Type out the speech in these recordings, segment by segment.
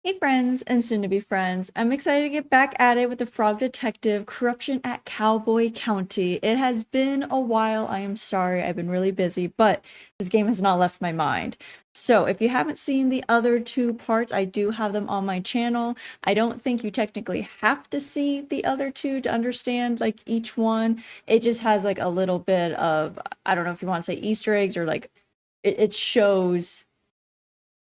Hey friends and soon to be friends. I'm excited to get back at it with the Frog Detective Corruption at Cowboy County. It has been a while. I am sorry. I've been really busy, but this game has not left my mind. So if you haven't seen the other two parts, I do have them on my channel. I don't think you technically have to see the other two to understand like each one. It just has like a little bit of, I don't know if you want to say Easter eggs or like it shows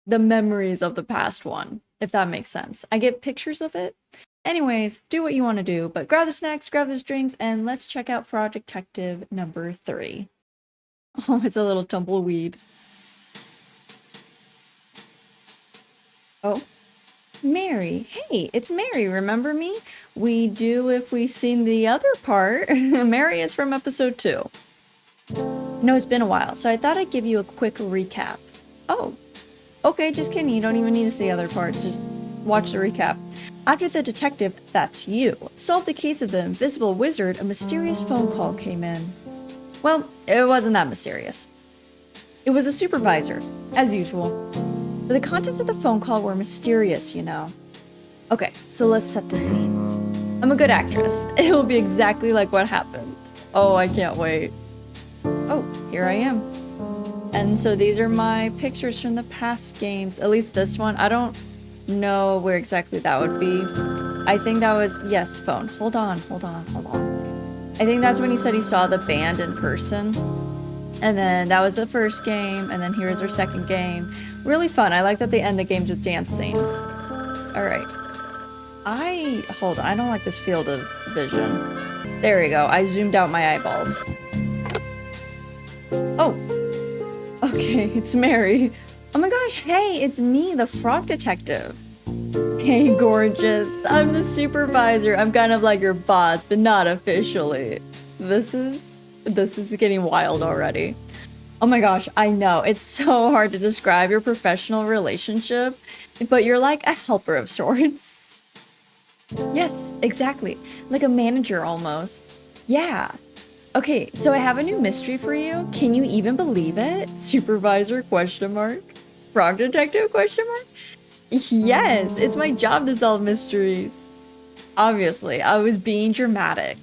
the memories of the past one, if that makes sense. I get pictures of it. Anyways, do what you want to do, but grab the snacks, grab those drinks, and let's check out Fraud Detective number 3. Oh, it's a little tumbleweed. Oh, Mary. Hey, it's Mary, remember me? We do if we seen the other part. Mary is from episode 2. No, it's been a while, so I thought I'd give you a quick recap. Oh, okay, just kidding. You don't even need to see other parts. Just watch the recap. After the detective, that's you, solved the case of the invisible wizard, a mysterious phone call came in. Well, it wasn't that mysterious. It was a supervisor, as usual. But the contents of the phone call were mysterious, you know. Okay, so let's set the scene. I'm a good actress. It will be exactly like what happened. Oh, I can't wait. Oh, here I am. And so these are my pictures from the past games. At least this one. I don't know where exactly that would be. I think that was, yes, phone. Hold on. I think that's when he said he saw the band in person. And then that was the first game. And then here's our second game. Really fun. I like that they end the games with dance scenes. All right. Hold on. I don't like this field of vision. There we go. I zoomed out my eyeballs. Oh. Okay, it's Mary. Oh my gosh, hey, it's me, the Frog Detective. Hey, gorgeous. I'm the supervisor. I'm kind of like your boss, but not officially. This is getting wild already. Oh my gosh, I know. It's so hard to describe your professional relationship, but you're like a helper of sorts. Yes, exactly. Like a manager almost. Yeah. Okay, so I have a new mystery for you. Can you even believe it? Supervisor question mark? Frog detective question mark? Yes, it's my job to solve mysteries. Obviously, I was being dramatic.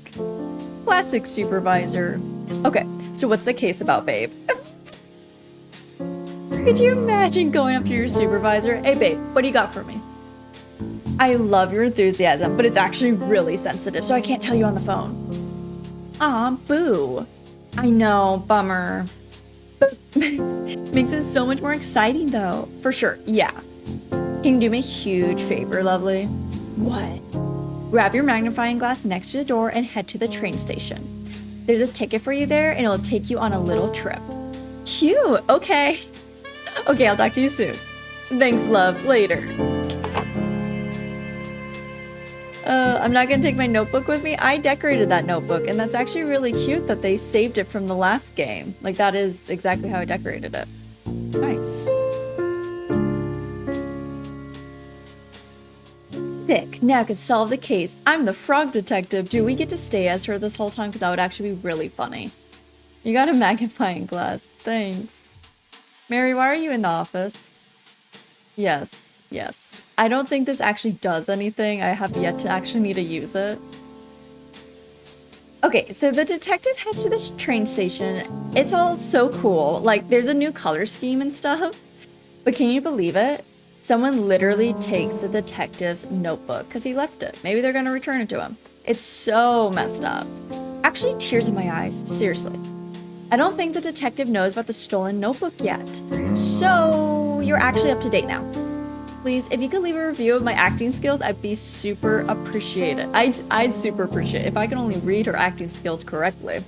Classic supervisor. Okay, so what's the case about, babe? Could you imagine going up to your supervisor? Hey babe, what do you got for me? I love your enthusiasm, but it's actually really sensitive, so I can't tell you on the phone. Aw, boo. I know, bummer. But makes it so much more exciting though. For sure, yeah. Can you do me a huge favor, lovely? What? Grab your magnifying glass next to the door and head to the train station. There's a ticket for you there and it'll take you on a little trip. Cute, okay. Okay, I'll talk to you soon. Thanks, love, later. I'm not gonna take my notebook with me. I decorated that notebook, and that's actually really cute that they saved it from the last game. Like, that is exactly how I decorated it. Nice. Sick. Now I can solve the case. I'm the Frog Detective. Do we get to stay as her this whole time? Because that would actually be really funny. You got a magnifying glass. Thanks. Mary, why are you in the office? Yes. I don't think this actually does anything. I have yet to actually need to use it. Okay, so the detective heads to this train station. It's all so cool. Like, there's a new color scheme and stuff. But can you believe it? Someone literally takes the detective's notebook because he left it. Maybe they're going to return it to him. It's so messed up. Actually, tears in my eyes. Seriously. I don't think the detective knows about the stolen notebook yet. So, you're actually up to date now. Please, if you could leave a review of my acting skills, I'd be super appreciated. I'd super appreciate it if I could only read her acting skills correctly.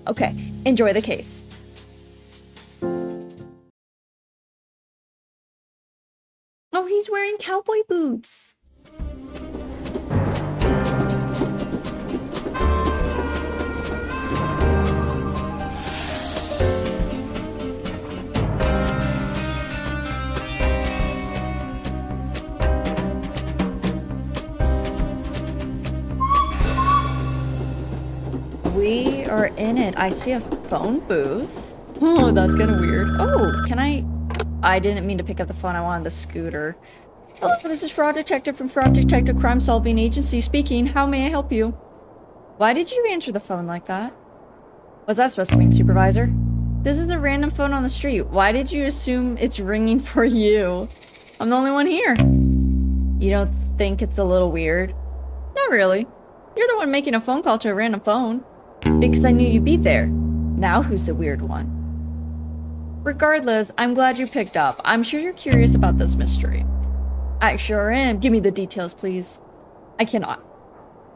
Okay, enjoy the case. Oh, he's wearing cowboy boots. We are in it. I see a phone booth. Oh, that's kind of weird. Oh, can I didn't mean to pick up the phone. I wanted the scooter. Hello, this is Fraud Detective from Fraud Detective Crime Solving Agency speaking. How may I help you? Why did you answer the phone like that? What's that supposed to mean, Supervisor? This is a random phone on the street. Why did you assume it's ringing for you? I'm the only one here. You don't think it's a little weird? Not really. You're the one making a phone call to a random phone. Because I knew you'd be there. Now who's the weird one? Regardless, I'm glad you picked up. I'm sure you're curious about this mystery. I sure am. Give me the details, please. I cannot.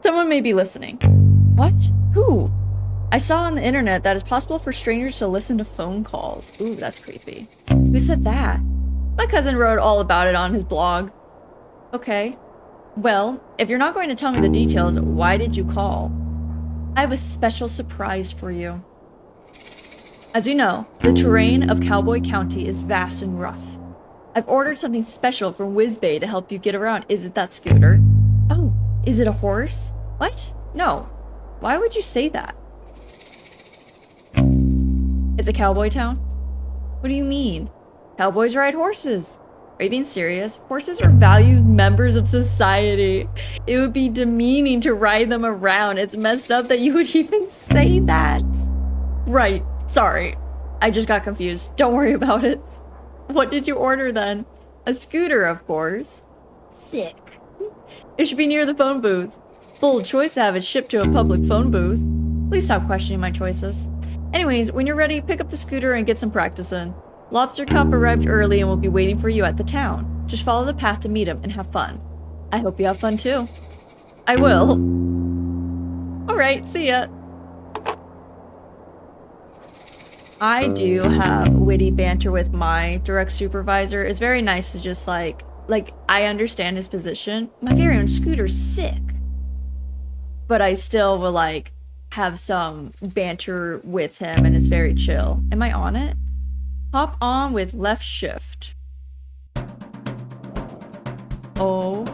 Someone may be listening. What? Who? I saw on the internet that it's possible for strangers to listen to phone calls. Ooh, that's creepy. Who said that? My cousin wrote all about it on his blog. Okay. Well, if you're not going to tell me the details, why did you call? I have a special surprise for you. As you know, the terrain of Cowboy County is vast and rough. I've ordered something special from WizBay to help you get around. Is it that scooter? Oh, is it a horse? What? No. Why would you say that? It's a cowboy town? What do you mean? Cowboys ride horses. Are you being serious? Horses are valued members of society. It would be demeaning to ride them around. It's messed up that you would even say that. Right. Sorry. I just got confused. Don't worry about it. What did you order then? A scooter, of course. Sick. It should be near the phone booth. Bold choice to have it shipped to a public phone booth. Please stop questioning my choices. Anyways, when you're ready, pick up the scooter and get some practice in. Lobster Cup arrived early and will be waiting for you at the town. Just follow the path to meet him and have fun. I hope you have fun too. I will. Alright, see ya. I do have witty banter with my direct supervisor. It's very nice to just like I understand his position. My very own scooter's sick. But I still will like have some banter with him and it's very chill. Am I on it? Hop on with left shift. Oh.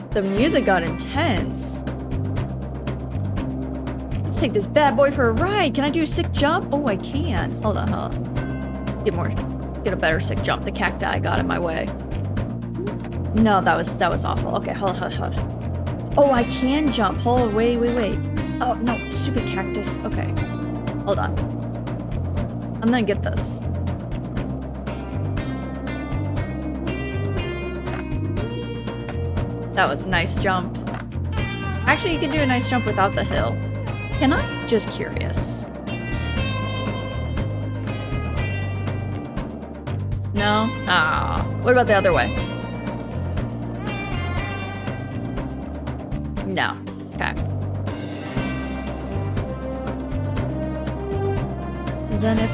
The music got intense. Let's take this bad boy for a ride. Can I do a sick jump? Oh, I can. Hold on. Get a better sick jump. The cacti got in my way. No, that was awful. Okay, hold on. Oh, I can jump. Hold, wait. Oh, no, stupid cactus. Okay, hold on. I'm gonna get this. That was a nice jump. Actually, you can do a nice jump without the hill. Can I? Just curious. No? Ah. What about the other way? No. Okay. So then if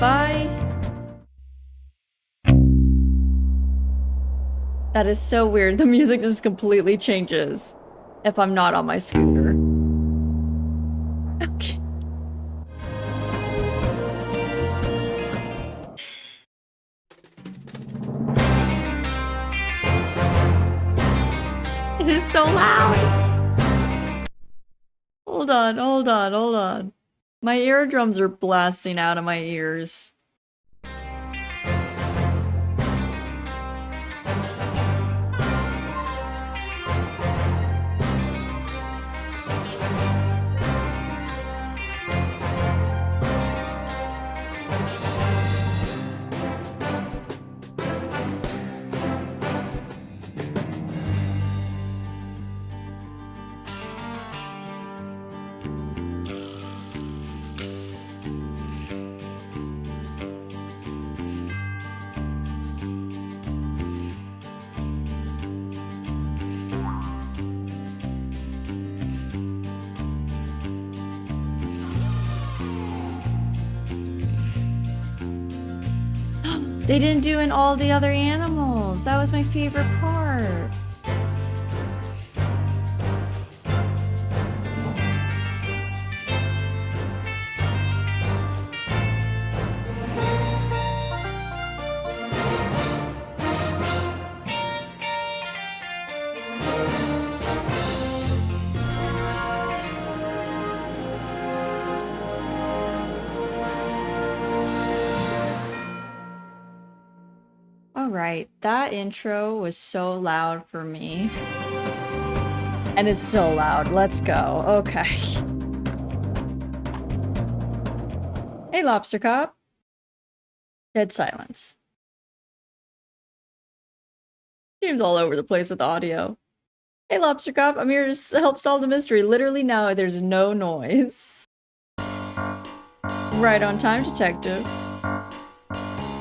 That is so weird. The music just completely changes if I'm not on my scooter. Okay. It's so loud. Hold on. My eardrums are blasting out of my ears. They didn't do in all the other animals. That was my favorite part. Alright, that intro was so loud for me. And it's still loud. Let's go. Okay. Hey, Lobster Cop. Dead silence. Seems all over the place with audio. Hey, Lobster Cop. I'm here to help solve the mystery. Literally now, there's no noise. Right on time, detective.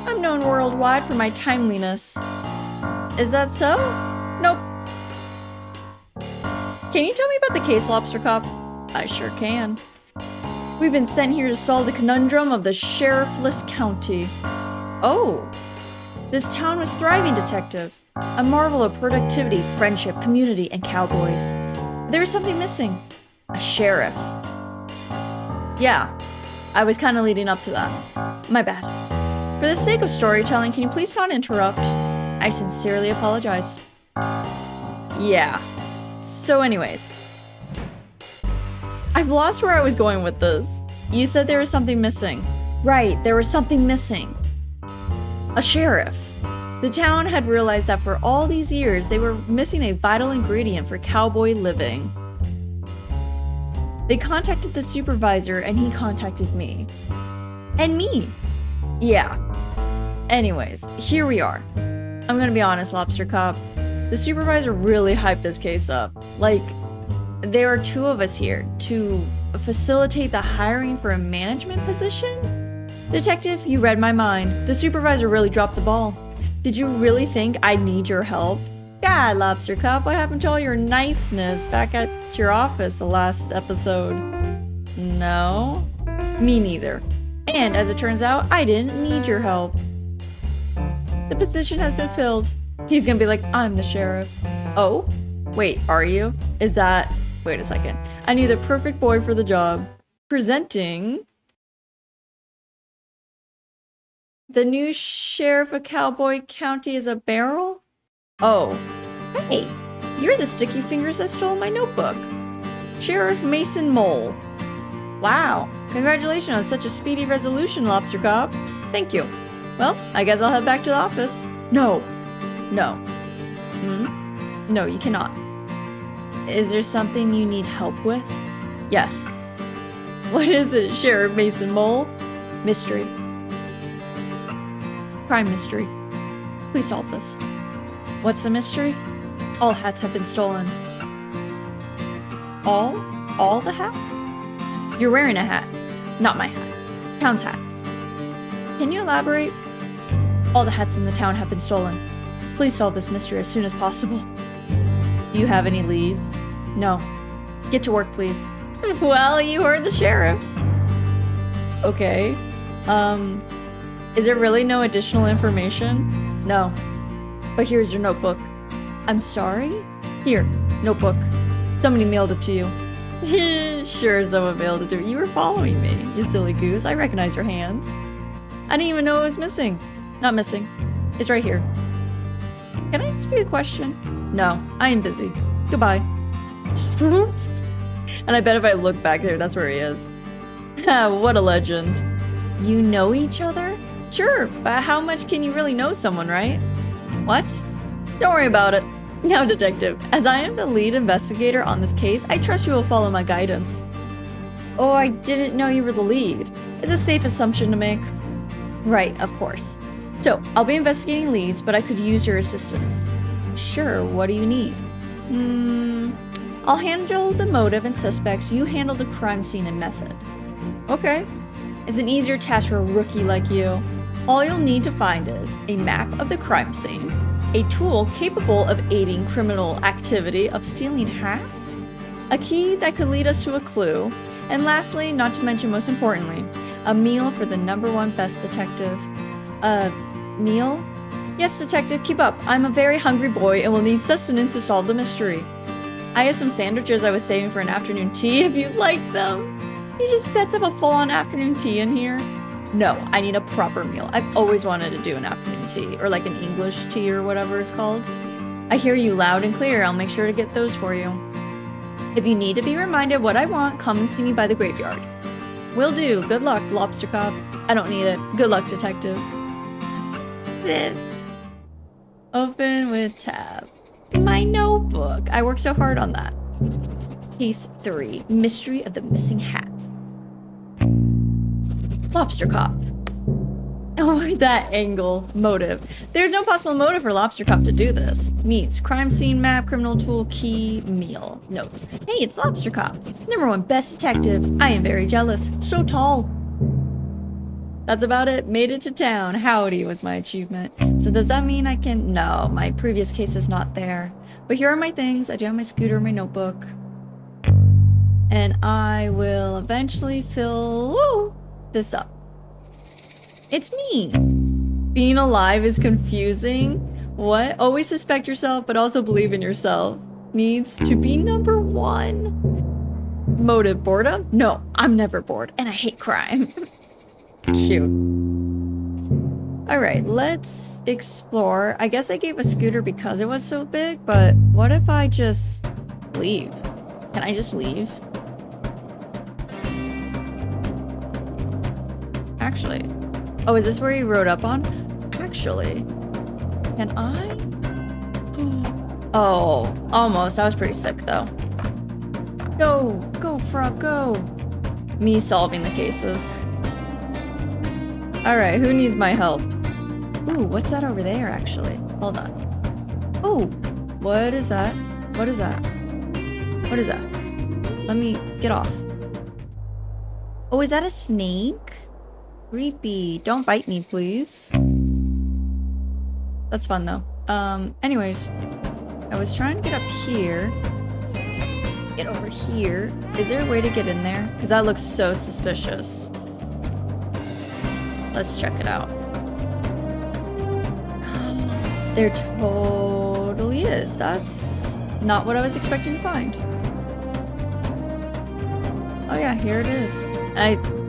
I'm known worldwide for my timeliness. Is that so? Nope. Can you tell me about the case, Lobster Cop? I sure can. We've been sent here to solve the conundrum of the sheriffless county. Oh. This town was thriving, detective. A marvel of productivity, friendship, community, and cowboys. There was something missing. A sheriff. Yeah, I was kind of leading up to that. My bad. For the sake of storytelling, can you please not interrupt? I sincerely apologize. Yeah. So anyways. I've lost where I was going with this. You said there was something missing. Right, there was something missing. A sheriff. The town had realized that for all these years, they were missing a vital ingredient for cowboy living. They contacted the supervisor and he contacted me. And me. Yeah. Anyways, here we are. I'm gonna be honest, Lobster Cop. The supervisor really hyped this case up. Like, there are two of us here to facilitate the hiring for a management position? Detective, you read my mind. The supervisor really dropped the ball. Did you really think I'd need your help? God, Lobster Cop, what happened to all your niceness back at your office the last episode? No? Me neither. And as it turns out, I didn't need your help. The position has been filled. He's gonna be like, I'm the sheriff. Oh? Wait, are you? Is that... Wait a second. I knew the perfect boy for the job. Presenting... the new sheriff of Cowboy County is a barrel? Oh. Hey, you're the sticky fingers that stole my notebook. Sheriff Mason Mole. Wow. Congratulations on such a speedy resolution, Lobster Cop. Thank you. Well, I guess I'll head back to the office. No. No. No, you cannot. Is there something you need help with? Yes. What is it, Sheriff Mason Mole? Mystery. Crime mystery. Please solve this. What's the mystery? All hats have been stolen. All? All the hats? You're wearing a hat. Not my hat. Town's hat. Can you elaborate? All the hats in the town have been stolen. Please solve this mystery as soon as possible. Do you have any leads? No. Get to work, please. Well, you heard the sheriff. Okay. Is there really no additional information? No. But here's your notebook. I'm sorry? Here, notebook. Somebody mailed it to you. Sure, someone mailed it to me. You were following me, you silly goose. I recognize your hands. I didn't even know it was missing. Not missing. It's right here. Can I ask you a question? No, I am busy. Goodbye. And I bet if I look back there, that's where he is. What a legend. You know each other? Sure, but how much can you really know someone, right? What? Don't worry about it. Now, detective, as I am the lead investigator on this case, I trust you will follow my guidance. Oh, I didn't know you were the lead. It's a safe assumption to make. Right, of course. So, I'll be investigating leads, but I could use your assistance. Sure, what do you need? I'll handle the motive and suspects, you handle the crime scene and method. Okay. It's an easier task for a rookie like you. All you'll need to find is a map of the crime scene, a tool capable of aiding criminal activity of stealing hats, a key that could lead us to a clue, and lastly, not to mention most importantly, a meal for the #1 best detective. Meal? Yes, detective, keep up. I'm a very hungry boy and will need sustenance to solve the mystery. I have some sandwiches I was saving for an afternoon tea if you'd like them. He just sets up a full-on afternoon tea in here. No, I need a proper meal. I've always wanted to do an afternoon tea, or like an English tea or whatever it's called. I hear you loud and clear. I'll make sure to get those for you. If you need to be reminded what I want, come and see me by the graveyard. Will do. Good luck, Lobster Cop. I don't need it. Good luck, detective. Open with tab. My notebook. I worked so hard on that. Case 3. Mystery of the Missing Hats. Lobster Cop. Oh, that angle. Motive. There's no possible motive for Lobster Cop to do this. Needs crime scene map, criminal tool, key, meal. Notes. Hey, it's Lobster Cop. #1 best detective. I am very jealous. So tall. That's about it. Made it to town. Howdy was my achievement. So does that mean I can... No, my previous case is not there. But here are my things. I do have my scooter, my notebook. And I will eventually fill this up. It's me. Being alive is confusing. What? Always suspect yourself, but also believe in yourself. Needs to be #1. Motive, boredom? No, I'm never bored, and I hate crime. Cute. Alright, let's explore. I guess I gave a scooter because it was so big, but what if I just leave? Can I just leave? Actually. Oh, is this where he rode up on? Actually. Can I? Oh, almost. That was pretty sick, though. Go! Go, frog, go! Me solving the cases. Alright, who needs my help? Ooh, what's that over there, actually? Hold on. Oh! What is that? What is that? What is that? Let me get off. Oh, is that a snake? Creepy. Don't bite me, please. That's fun, though. Anyways. I was trying to get up here. Get over here. Is there a way to get in there? Because that looks so suspicious. Let's check it out. There totally is. That's not what I was expecting to find. Oh yeah, here it is.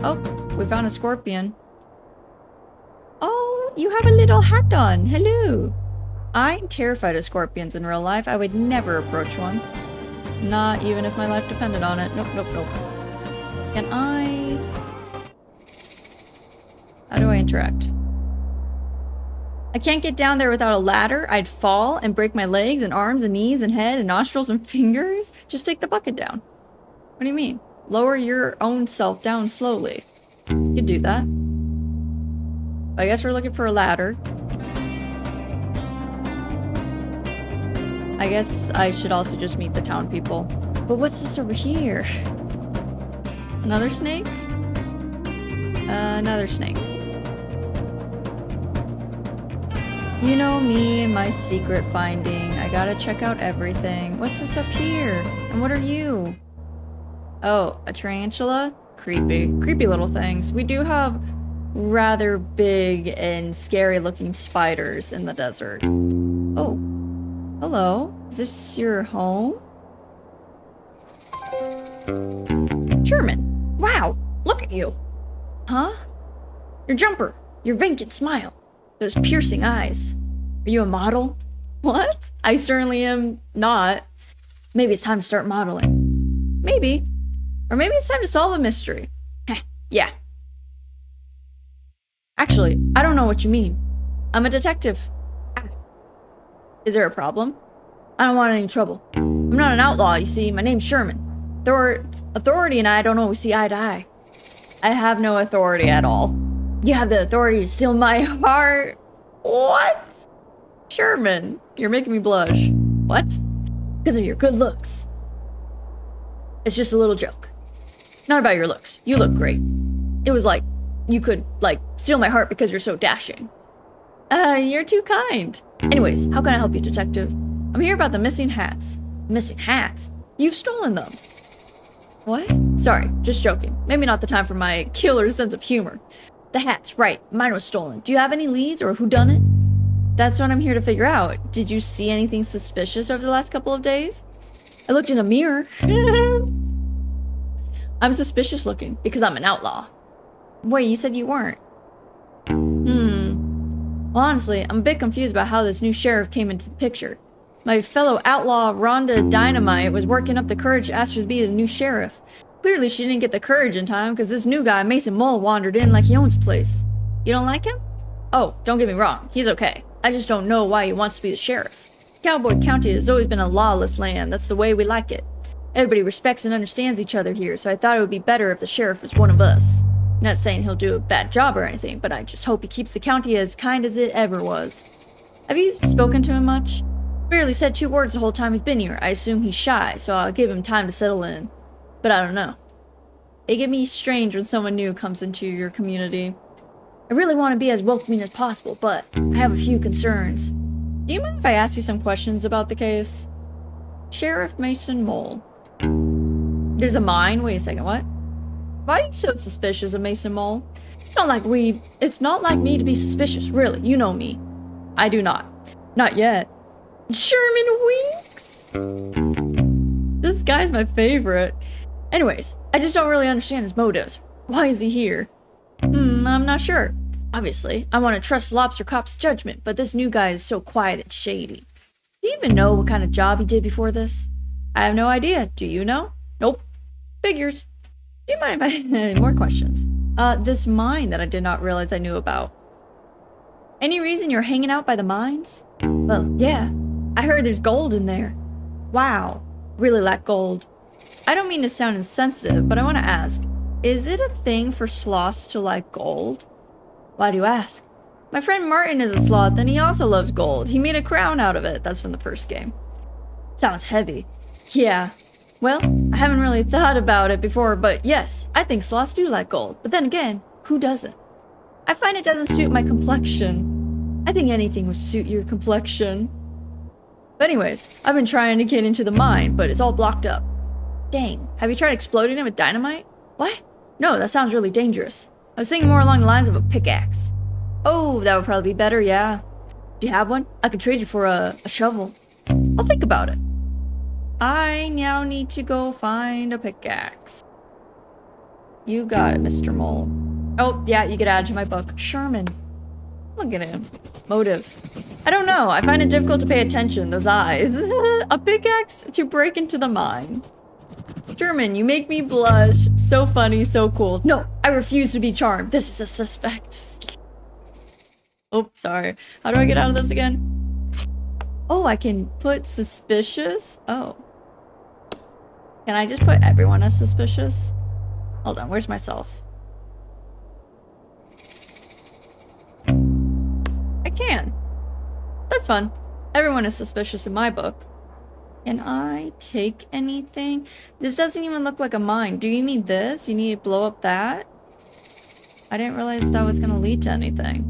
Oh, we found a scorpion. Oh, you have a little hat on. Hello. I'm terrified of scorpions in real life. I would never approach one. Not even if my life depended on it. Nope, nope, nope. Can I... How do I interact? I can't get down there without a ladder. I'd fall and break my legs and arms and knees and head and nostrils and fingers. Just take the bucket down. What do you mean? Lower your own self down slowly. You could do that. I guess we're looking for a ladder. I guess I should also just meet the town people. But what's this over here? Another snake? Another snake. You know me and my secret finding. I gotta check out everything. What's this up here? And what are you? Oh, a tarantula? Creepy. Creepy little things. We do have rather big and scary looking spiders in the desert. Oh. Hello. Is this your home? Sherman. Wow. Look at you. Huh? Your jumper. Your vacant smile. Those piercing eyes. Are you a model? What? I certainly am not. Maybe it's time to start modeling. Maybe. Or maybe it's time to solve a mystery. Heh, yeah. Actually, I don't know what you mean. I'm a detective. Is there a problem? I don't want any trouble. I'm not an outlaw, you see. My name's Sherman. Authority and I don't always see eye to eye. I have no authority at all. You have the authority to steal my heart. What? Sherman, you're making me blush. What? Because of your good looks. It's just a little joke. Not about your looks. You look great. It was like, you could, steal my heart because you're so dashing. You're too kind. Anyways, how can I help you, detective? I'm here about the missing hats. Missing hats? You've stolen them. What? Sorry, just joking. Maybe not the time for my killer sense of humor. The hats, right. Mine was stolen. Do you have any leads or whodunit? That's what I'm here to figure out. Did you see anything suspicious over the last couple of days? I looked in a mirror. I'm suspicious looking because I'm an outlaw. Wait, you said you weren't. Well, honestly, I'm a bit confused about how this new sheriff came into the picture. My fellow outlaw, Rhonda Dynamite, was working up the courage to ask her to be the new sheriff. Clearly, she didn't get the courage in time because this new guy, Mason Mole, wandered in like he owns the place. You don't like him? Oh, don't get me wrong. He's okay. I just don't know why he wants to be the sheriff. Cowboy County has always been a lawless land. That's the way we like it. Everybody respects and understands each other here, so I thought it would be better if the sheriff was one of us. Not saying he'll do a bad job or anything, but I just hope he keeps the county as kind as it ever was. Have you spoken to him much? Barely said 2 words the whole time he's been here. I assume he's shy, so I'll give him time to settle in. But I don't know. It can be strange when someone new comes into your community. I really want to be as welcoming as possible, but I have a few concerns. Do you mind if I ask you some questions about the case? Sheriff Mason Mole. There's a mine? Wait a second, what? Why are you so suspicious of Mason Mole? It's not like me to be suspicious, really. You know me. I do not. Not yet. Sherman Winks? This guy's my favorite. Anyways, I just don't really understand his motives. Why is he here? I'm not sure. Obviously, I want to trust Lobster Cop's judgment, but this new guy is so quiet and shady. Do you even know what kind of job he did before this? I have no idea. Do you know? Nope. Figures. Do you mind if I... More questions. This mine that I did not realize I knew about. Any reason you're hanging out by the mines? Well, yeah. I heard there's gold in there. Wow. Really like gold. I don't mean to sound insensitive, but I want to ask, is it a thing for sloths to like gold? Why do you ask? My friend Martin is a sloth and he also loves gold. He made a crown out of it. That's from the first game. Sounds heavy. Yeah. Well, I haven't really thought about it before, but yes, I think sloths do like gold. But then again, who doesn't? I find it doesn't suit my complexion. I think anything would suit your complexion. But anyways, I've been trying to get into the mine, but it's all blocked up. Dang, have you tried exploding it with dynamite? What? No, that sounds really dangerous. I was thinking more along the lines of a pickaxe. Oh, that would probably be better, yeah. Do you have one? I could trade you for a shovel. I'll think about it. I now need to go find a pickaxe. You got it, Mr. Mole. Oh, yeah, you get added to my book. Sherman. Look at him. Motive. I don't know. I find it difficult to pay attention. Those eyes. A pickaxe to break into the mine. Sherman, you make me blush. So funny, so cool. No, I refuse to be charmed. This is a suspect. Oh, sorry. How do I get out of this again? Oh, I can put suspicious? Oh. Can I just put everyone as suspicious? Hold on, where's myself? I can. That's fun. Everyone is suspicious in my book. Can I take anything? This doesn't even look like a mine. Do you mean this? You need to blow up that? I didn't realize that was gonna lead to anything.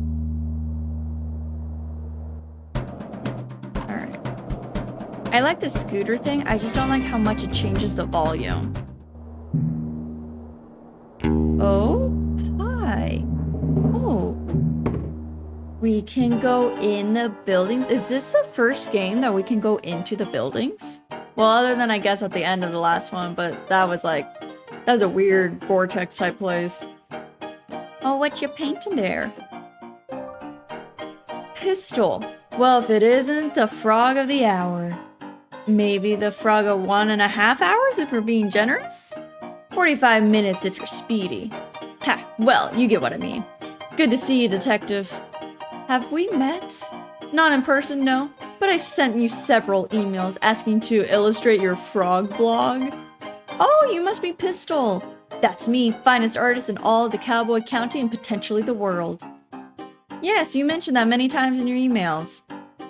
Alright. I like the scooter thing, I just don't like how much it changes the volume. Oh? Hi. Oh. We can go in the buildings. Is this the first game that we can go into the buildings? Well, other than I guess at the end of the last one, but that was a weird vortex type place. Oh, what you painting there? Pistol. Well, if it isn't the frog of the hour. Maybe the frog of 1.5 hours if we're being generous? 45 minutes if you're speedy. Ha, well, you get what I mean. Good to see you, detective. Have we met? Not in person, no. But I've sent you several emails asking to illustrate your frog blog. Oh, you must be Pistol. That's me, finest artist in all of the Cowboy County and potentially the world. Yes, you mentioned that many times in your emails.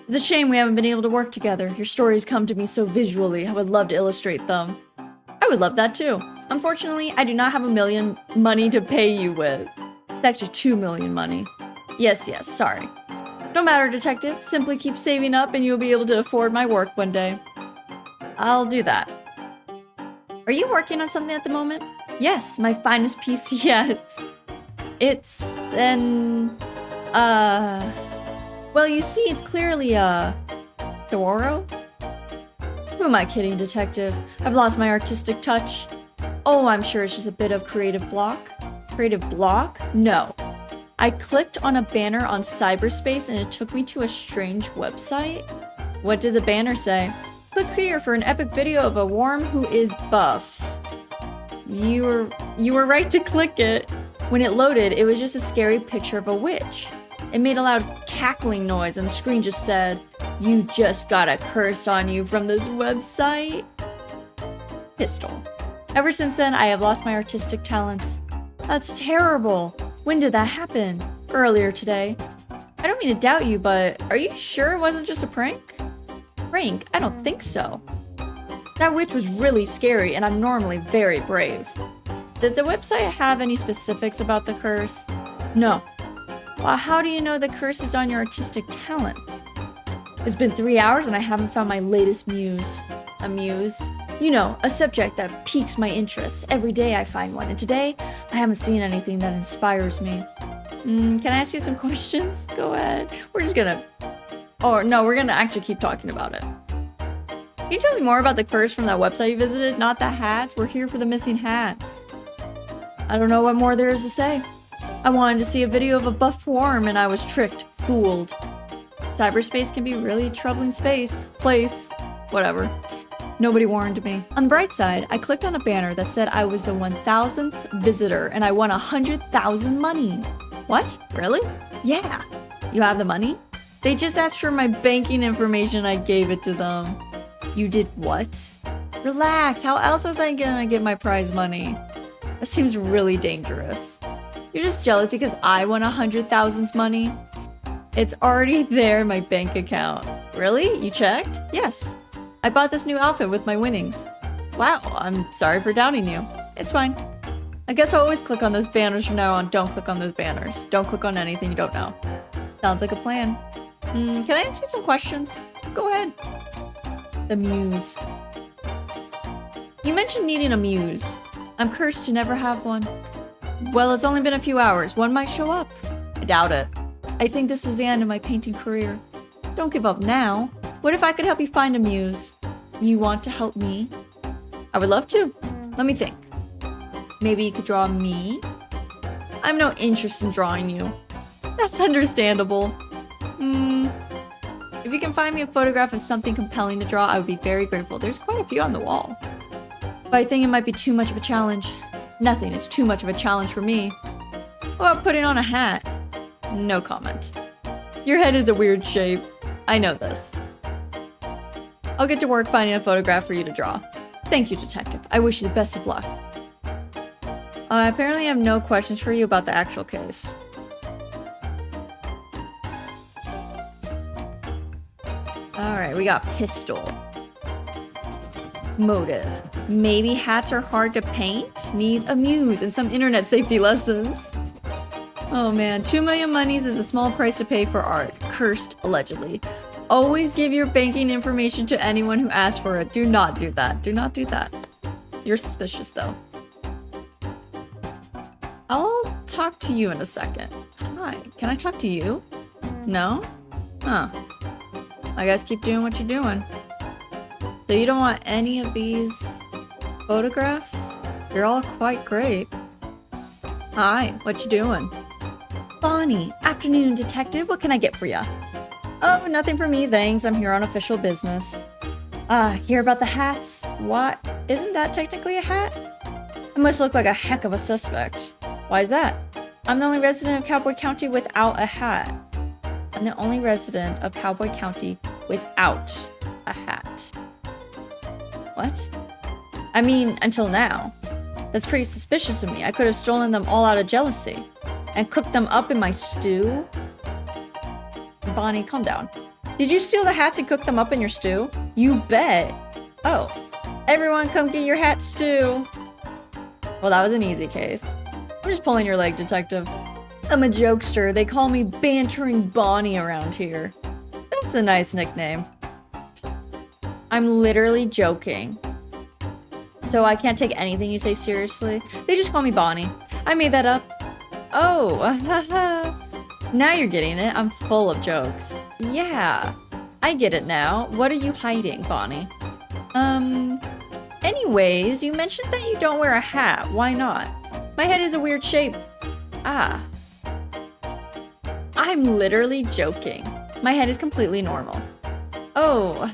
It's a shame we haven't been able to work together. Your stories come to me so visually. I would love to illustrate them. I would love that too. Unfortunately, I do not have $1 million money to pay you with. It's actually $2 million money. Yes, sorry. No matter, detective. Simply keep saving up and you'll be able to afford my work one day. I'll do that. Are you working on something at the moment? Yes, my finest piece yet. It's an... Well, you see, it's clearly, Saguaro? Who am I kidding, detective? I've lost my artistic touch. Oh, I'm sure it's just a bit of creative block. Creative block? No. I clicked on a banner on cyberspace and it took me to a strange website. What did the banner say? Click here for an epic video of a worm who is buff. You were right to click it. When it loaded, it was just a scary picture of a witch. It made a loud cackling noise and the screen just said, "You just got a curse on you from this website." Pistol. Ever since then, I have lost my artistic talents. That's terrible. When did that happen? Earlier today. I don't mean to doubt you, but are you sure it wasn't just a prank? Prank? I don't think so. That witch was really scary, and I'm normally very brave. Did the website have any specifics about the curse? No. Well, how do you know the curse is on your artistic talents? It's been 3 hours and I haven't found my latest muse. A muse? You know, a subject that piques my interest. Every day I find one, and today I haven't seen anything that inspires me. Can I ask you some questions? Go ahead. We're gonna actually keep talking about it. Can you tell me more about the curse from that website you visited? Not the hats? We're here for the missing hats. I don't know what more there is to say. I wanted to see a video of a buff worm and I was tricked, fooled. Cyberspace can be really a troubling place. Whatever. Nobody warned me. On the bright side, I clicked on a banner that said I was the 1000th visitor and I won 100,000 money. What? Really? Yeah. You have the money? They just asked for my banking information. I gave it to them. You did what? Relax. How else was I gonna get my prize money? That seems really dangerous. You're just jealous because I won 100,000's money? It's already there in my bank account. Really? You checked? Yes. I bought this new outfit with my winnings. Wow, I'm sorry for doubting you. It's fine. I guess I'll always click on those banners from now on. Don't click on those banners. Don't click on anything you don't know. Sounds like a plan. Can I ask you some questions? Go ahead. The muse. You mentioned needing a muse. I'm cursed to never have one. Well, it's only been a few hours. One might show up. I doubt it. I think this is the end of my painting career. Don't give up now. What if I could help you find a muse? You want to help me? I would love to. Let me think. Maybe you could draw me? I have no interest in drawing you. That's understandable. If you can find me a photograph of something compelling to draw, I would be very grateful. There's quite a few on the wall. But I think it might be too much of a challenge. Nothing is too much of a challenge for me. What about putting on a hat? No comment. Your head is a weird shape. I know this. I'll get to work finding a photograph for you to draw. Thank you, detective. I wish you the best of luck. Apparently I have no questions for you about the actual case. Alright, we got pistol. Motive. Maybe hats are hard to paint? Needs a muse and some internet safety lessons. Oh man, 2 million monies is a small price to pay for art. Cursed, allegedly. Always give your banking information to anyone who asks for it. Do not do that. Do not do that. You're suspicious though. I'll talk to you in a second. Hi, can I talk to you? No? Huh. I guess keep doing what you're doing. So you don't want any of these photographs? They're all quite great. Hi, what you doing? Bonnie, afternoon, detective. What can I get for ya? Oh, nothing for me, thanks. I'm here on official business. Hear about the hats? What? Isn't that technically a hat? I must look like a heck of a suspect. Why is that? I'm the only resident of Cowboy County without a hat. I'm the only resident of Cowboy County without a hat. What? I mean, until now. That's pretty suspicious of me. I could have stolen them all out of jealousy. And cooked them up in my stew? Bonnie, calm down. Did you steal the hats and cook them up in your stew? You bet. Oh. Everyone come get your hat stew. Well, that was an easy case. I'm just pulling your leg, detective. I'm a jokester. They call me Bantering Bonnie around here. That's a nice nickname. I'm literally joking. So I can't take anything you say seriously? They just call me Bonnie. I made that up. Oh, now you're getting it. I'm full of jokes. Yeah, I get it now. What are you hiding, Bonnie? Anyways, you mentioned that you don't wear a hat. Why not? My head is a weird shape. Ah. I'm literally joking. My head is completely normal. Oh,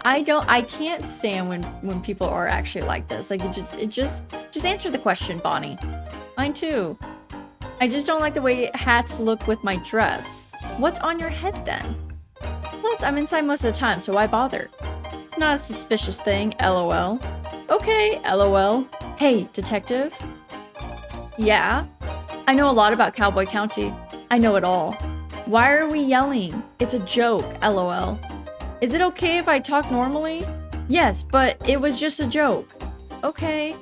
I can't stand when people are actually like this. Like, just answer the question, Bonnie. Mine too. I just don't like the way hats look with my dress. What's on your head then? Plus, I'm inside most of the time, so why bother? It's not a suspicious thing, LOL. Okay, LOL. Hey, detective? Yeah? I know a lot about Cowboy County. I know it all. Why are we yelling? It's a joke, LOL. Is it okay if I talk normally? Yes, but it was just a joke. Okay.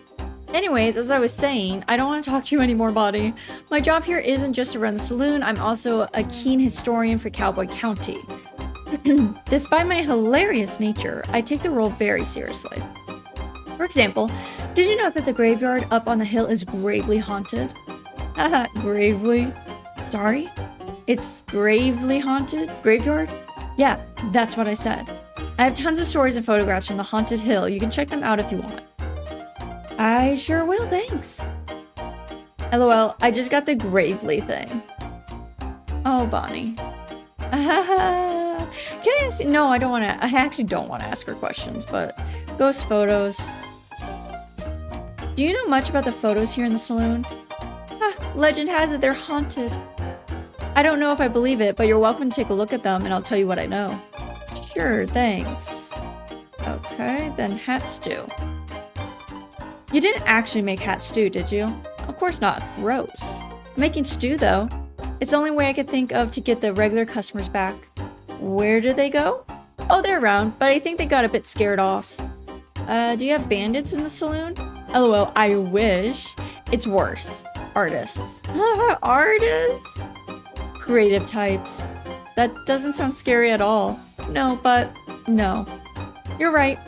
Anyways, as I was saying, I don't want to talk to you anymore, Bonnie. My job here isn't just to run the saloon, I'm also a keen historian for Cowboy County. Despite my hilarious nature, I take the role very seriously. For example, did you know that the graveyard up on the hill is gravely haunted? Haha, gravely? Sorry? It's gravely haunted? Graveyard? Yeah, that's what I said. I have tons of stories and photographs from the haunted hill. You can check them out if you want. I sure will, thanks. LOL, I just got the gravely thing. Oh, Bonnie. Can I ask you? No, I don't want to. I actually don't want to ask her questions, but ghost photos. Do you know much about the photos here in the saloon? Legend has it they're haunted. I don't know if I believe it, but you're welcome to take a look at them and I'll tell you what I know. Sure, thanks. Okay, then hat stew. You didn't actually make hat stew, did you? Of course not. Gross. Making stew, though. It's the only way I could think of to get the regular customers back. Where did they go? Oh, they're around, but I think they got a bit scared off. Do you have bandits in the saloon? LOL, I wish. It's worse. Artists. Artists? Creative types. That doesn't sound scary at all. No, but no. You're right.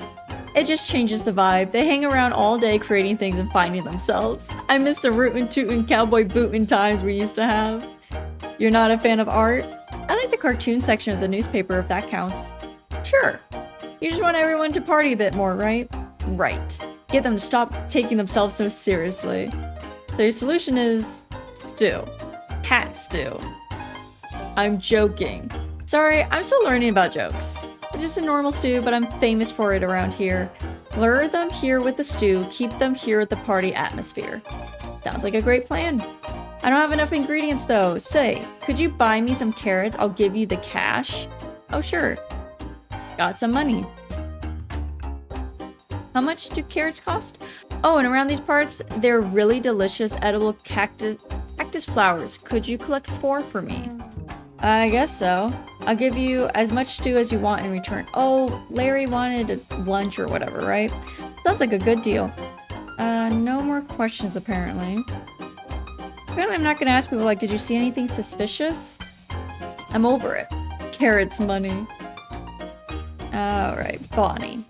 It just changes the vibe. They hang around all day creating things and finding themselves. I miss the rootin' tootin' cowboy bootin' times we used to have. You're not a fan of art? I like the cartoon section of the newspaper if that counts. Sure. You just want everyone to party a bit more, right? Right. Get them to stop taking themselves so seriously. So your solution is stew. Hat stew. I'm joking. Sorry, I'm still learning about jokes. It's just a normal stew, but I'm famous for it around here. Lure them here with the stew, keep them here with the party atmosphere. Sounds like a great plan. I don't have enough ingredients though. Say, could you buy me some carrots? I'll give you the cash. Oh, sure. Got some money. How much do carrots cost? Oh, and around these parts, they're really delicious edible cactus flowers. Could you collect 4 for me? I guess so. I'll give you as much stew as you want in return. Oh, Larry wanted lunch or whatever, right? Sounds like a good deal. No more questions apparently. Apparently I'm not gonna ask people like, did you see anything suspicious? I'm over it. Carrots money. Alright, Bonnie.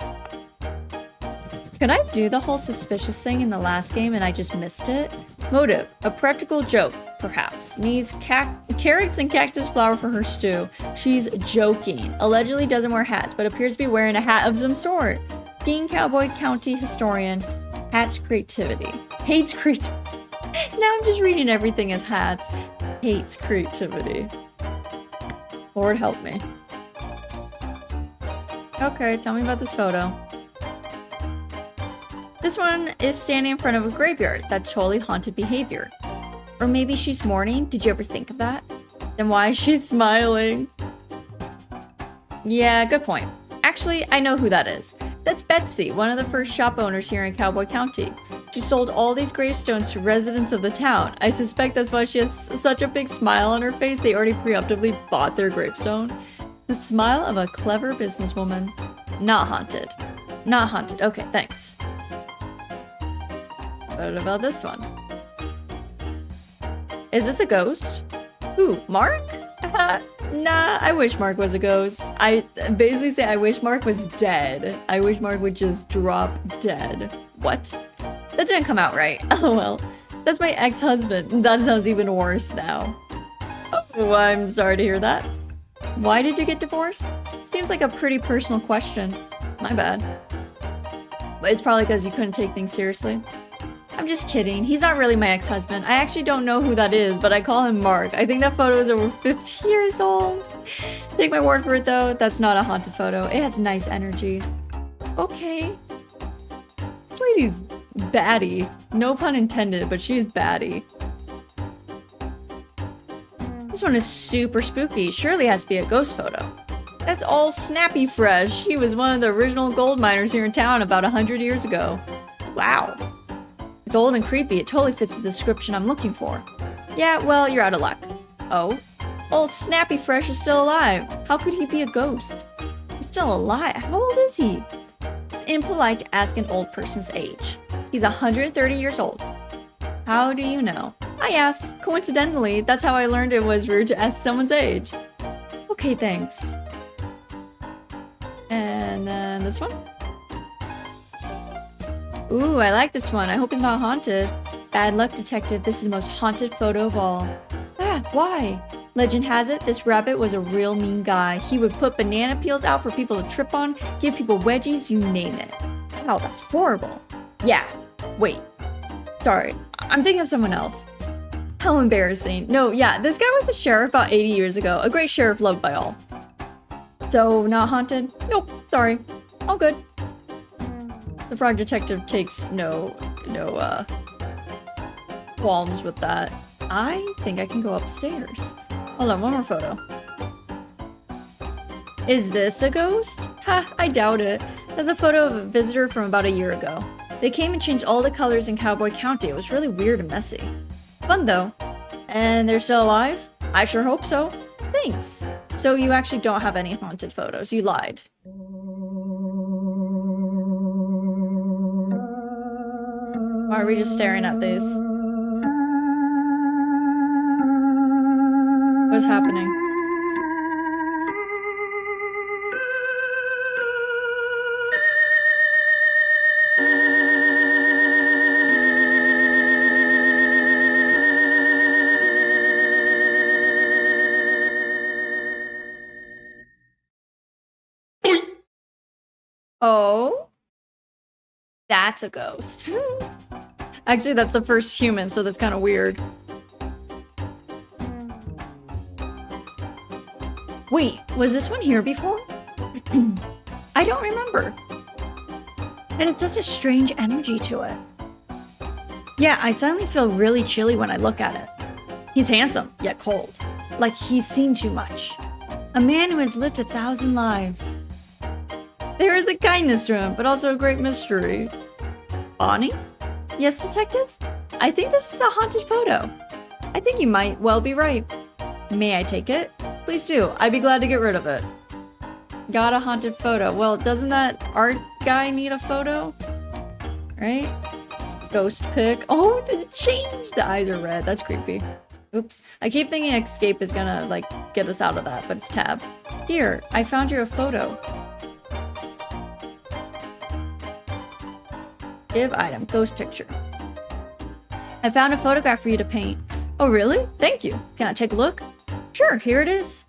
Could I do the whole suspicious thing in the last game and I just missed it? Motive, a practical joke, perhaps. Needs carrots and cactus flower for her stew. She's joking. Allegedly doesn't wear hats, but appears to be wearing a hat of some sort. Being Cowboy County historian, hats creativity. Hates creativity. Now I'm just reading everything as hats. Hates creativity. Lord help me. Okay, tell me about this photo. This one is standing in front of a graveyard. That's totally haunted behavior. Or maybe she's mourning. Did you ever think of that? Then why is she smiling? Yeah, good point. Actually, I know who that is. That's Betsy, one of the first shop owners here in Cowboy County. She sold all these gravestones to residents of the town. I suspect that's why she has such a big smile on her face. They already preemptively bought their gravestone. The smile of a clever businesswoman. Not haunted. Not haunted. Okay, thanks. What about this one? Is this a ghost? Who, Mark? Nah, I wish Mark was a ghost. I basically say I wish Mark was dead. I wish Mark would just drop dead. What? That didn't come out right. LOL. That's my ex-husband. That sounds even worse now. Oh, I'm sorry to hear that. Why did you get divorced? Seems like a pretty personal question. My bad. But it's probably because you couldn't take things seriously. I'm just kidding. He's not really my ex-husband. I actually don't know who that is, but I call him Mark. I think that photo is over 50 years old. Take my word for it though, that's not a haunted photo. It has nice energy. Okay. This lady's baddie. No pun intended, but she's baddie. This one is super spooky. Surely has to be a ghost photo. That's all snappy fresh. He was one of the original gold miners here in town about 100 years ago. Wow. It's old and creepy. It totally fits the description I'm looking for. Yeah, well, you're out of luck. Oh? Old Snappy Fresh is still alive. How could he be a ghost? He's still alive? How old is he? It's impolite to ask an old person's age. He's 130 years old. How do you know? I asked. Coincidentally, that's how I learned it was rude to ask someone's age. Okay, thanks. And then this one. Ooh, I like this one. I hope it's not haunted. Bad luck, detective. This is the most haunted photo of all. Ah, why? Legend has it, this rabbit was a real mean guy. He would put banana peels out for people to trip on, give people wedgies, you name it. Wow, that's horrible. Yeah, wait. Sorry, I'm thinking of someone else. How embarrassing. No, yeah, this guy was a sheriff about 80 years ago. A great sheriff loved by all. So, not haunted? Nope, sorry. All good. The frog detective takes no qualms with that. I think I can go upstairs. Hold on, one more photo. Is this a ghost? Ha, I doubt it. That's a photo of a visitor from about a year ago. They came and changed all the colors in Cowboy County. It was really weird and messy. Fun though. And they're still alive? I sure hope so. Thanks. So you actually don't have any haunted photos. You lied. Why are we just staring at these? What is happening? Oh? That's a ghost. Actually, that's the first human, so that's kind of weird. Wait, was this one here before? I don't remember. And it's such a strange energy to it. Yeah, I suddenly feel really chilly when I look at it. He's handsome, yet cold. Like he's seen too much. A man who has lived 1,000 lives. There is a kindness to him, but also a great mystery. Bonnie? Yes, detective? I think this is a haunted photo. I think you might well be right. May I take it? Please do. I'd be glad to get rid of it. Got a haunted photo. Well, doesn't that art guy need a photo? Right? Ghost pic. Oh, the change! The eyes are red. That's creepy. Oops. I keep thinking escape is gonna, like, get us out of that, but it's tab. Here, I found you a photo. Give item. Ghost picture. I found a photograph for you to paint. Oh, really? Thank you. Can I take a look? Sure, here it is.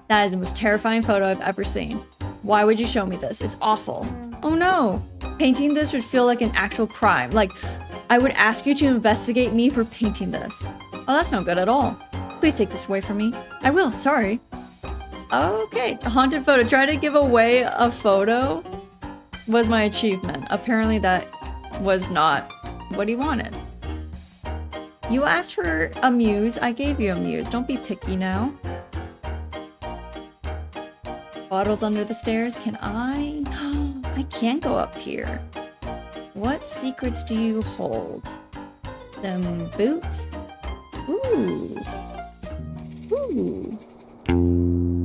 That is the most terrifying photo I've ever seen. Why would you show me this? It's awful. Oh no. Painting this would feel like an actual crime. Like, I would ask you to investigate me for painting this. Oh, that's no good at all. Please take this away from me. I will, sorry. Okay, a haunted photo. Try to give away a photo was my achievement. Apparently that was not what he wanted. You asked for a muse, I gave you a muse. Don't be picky now. Bottles under the stairs, can I? I can't go up here. What secrets do you hold? Them boots? Ooh. Ooh.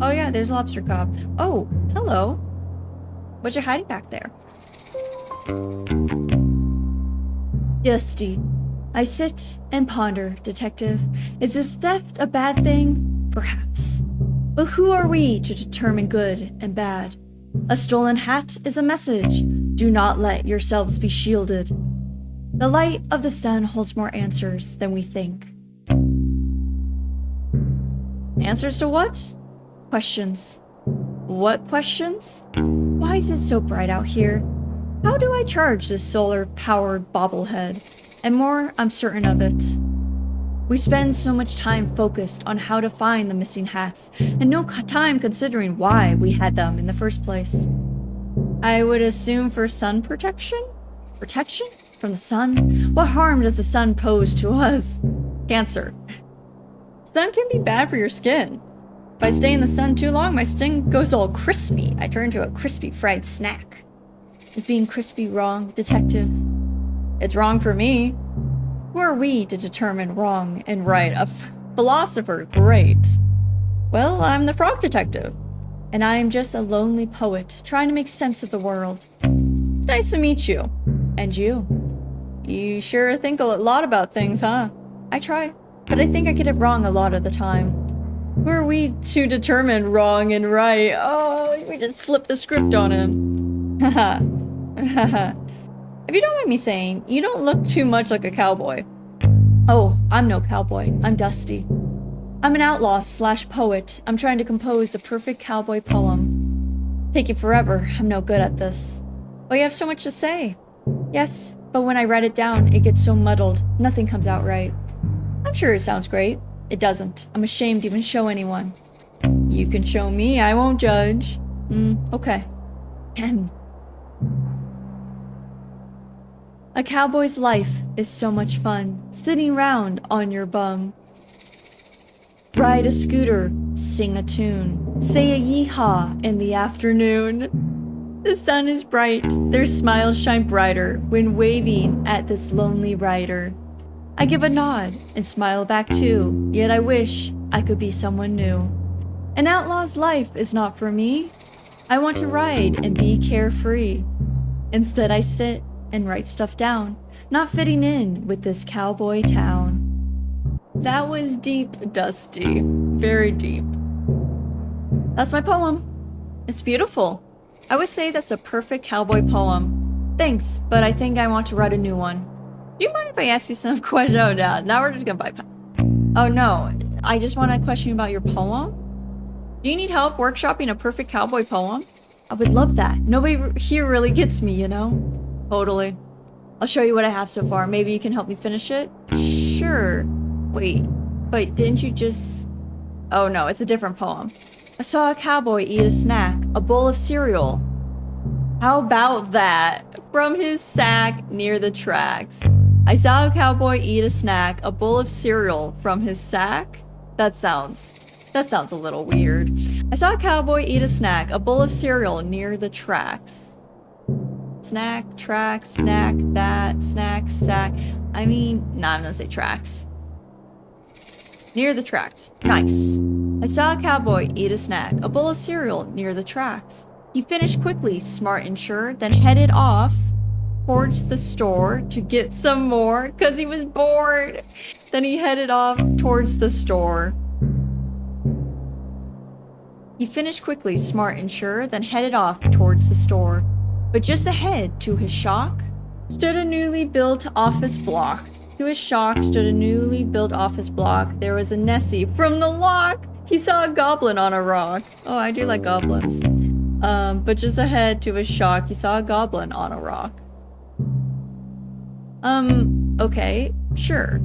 Oh yeah, there's Lobster Cobb. Oh, hello. What you hiding back there? Dusty. I sit and ponder, detective. Is this theft a bad thing? Perhaps. But who are we to determine good and bad? A stolen hat is a message. Do not let yourselves be shielded. The light of the sun holds more answers than we think. Answers to what? Questions. What questions? Why is it so bright out here? How do I charge this solar-powered bobblehead? And more, I'm certain of it. We spend so much time focused on how to find the missing hats, and no time considering why we had them in the first place. I would assume for sun protection? Protection? From the sun? What harm does the sun pose to us? Cancer. Sun can be bad for your skin. If I stay in the sun too long, my skin goes all crispy. I turn into a crispy fried snack. Is being crispy wrong, detective? It's wrong for me. Who are we to determine wrong and right? A philosopher, great. Well, I'm the frog detective. And I am just a lonely poet trying to make sense of the world. It's nice to meet you. And you. You sure think a lot about things, huh? I try, but I think I get it wrong a lot of the time. Who are we to determine wrong and right? Oh, we just flipped the script on him. Haha. Haha. If you don't mind me saying, you don't look too much like a cowboy. Oh, I'm no cowboy. I'm Dusty. I'm an outlaw / poet. I'm trying to compose a perfect cowboy poem. Taking forever. I'm no good at this. But you have so much to say. Yes, but when I write it down, it gets so muddled. Nothing comes out right. I'm sure it sounds great. It doesn't. I'm ashamed to even show anyone. You can show me. I won't judge. Okay. A cowboy's life is so much fun. Sitting round on your bum. Ride a scooter, sing a tune, say a yee-haw in the afternoon. The sun is bright, their smiles shine brighter when waving at this lonely rider. I give a nod and smile back too, yet I wish I could be someone new. An outlaw's life is not for me. I want to ride and be carefree. Instead I sit and write stuff down, not fitting in with this cowboy town. That was deep, Dusty. Very deep. That's my poem. It's beautiful. I would say that's a perfect cowboy poem. Thanks, but I think I want to write a new one. Do you mind if I ask you some questions? Oh, no, now we're just gonna bypass. Oh, no. I just want to question you about your poem. Do you need help workshopping a perfect cowboy poem? I would love that. Nobody here really gets me, you know? Totally. I'll show you what I have so far. Maybe you can help me finish it? Sure. Wait, but didn't you just... Oh no, it's a different poem. I saw a cowboy eat a snack, a bowl of cereal. How about that? From his sack near the tracks. I saw a cowboy eat a snack, a bowl of cereal from his sack? That sounds a little weird. I saw a cowboy eat a snack, a bowl of cereal near the tracks. Snack, track, snack, that, snack, sack. I mean, nah, I'm gonna say tracks. Near the tracks. Nice. I saw a cowboy eat a snack, a bowl of cereal near the tracks. He finished quickly, smart and sure, then headed off towards the store to get some more, cause he was bored. Then he headed off towards the store. He finished quickly, smart and sure, then headed off towards the store. But just ahead, to his shock, stood a newly built office block. To his shock stood a newly built office block. There was a Nessie from the lock. He saw a goblin on a rock. Oh, I do like goblins. But just ahead to his shock, he saw a goblin on a rock. Okay, sure.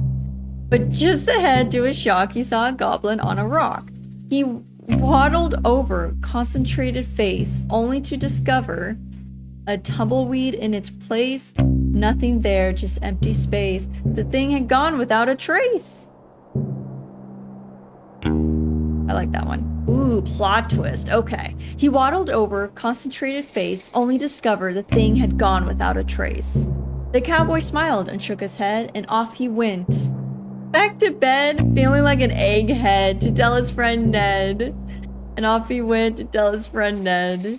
But just ahead to his shock, he saw a goblin on a rock. He waddled over, concentrated face, only to discover a tumbleweed in its place. Nothing there, just empty space. The thing had gone without a trace. I like that one. Ooh, plot twist. Okay. He waddled over, concentrated face, only discovered the thing had gone without a trace. The cowboy smiled and shook his head, and off he went. Back to bed, feeling like an egghead, to tell his friend Ned. And off he went to tell his friend Ned.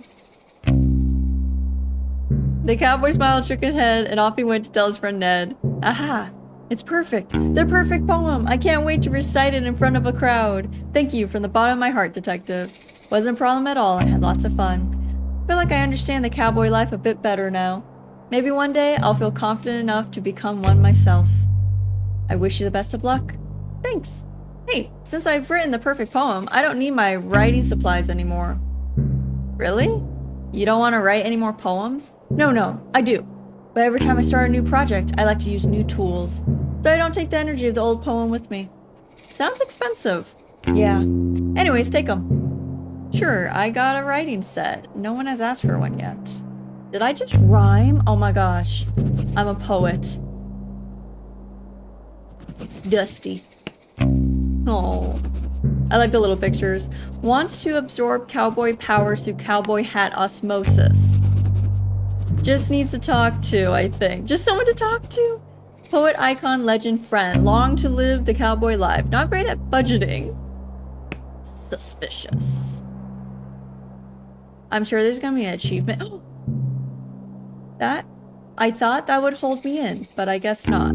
The cowboy smiled, shook his head, and off he went to tell his friend Ned. Aha! It's perfect. The perfect poem. I can't wait to recite it in front of a crowd. Thank you from the bottom of my heart, detective. Wasn't a problem at all. I had lots of fun. Feel like I understand the cowboy life a bit better now. Maybe one day I'll feel confident enough to become one myself. I wish you the best of luck. Thanks. Hey, since I've written the perfect poem, I don't need my writing supplies anymore. Really? You don't want to write any more poems? No, I do. But every time I start a new project, I like to use new tools, so I don't take the energy of the old poem with me. Sounds expensive. Yeah. Anyways, take them. Sure, I got a writing set. No one has asked for one yet. Did I just rhyme? Oh my gosh. I'm a poet. Dusty. Oh, I like the little pictures. Wants to absorb cowboy powers through cowboy hat osmosis. Just needs to talk to, I think. Just someone to talk to? Poet, icon, legend, friend. Long to live the cowboy life. Not great at budgeting. Suspicious. I'm sure there's gonna be an achievement. That? I thought that would hold me in, but I guess not.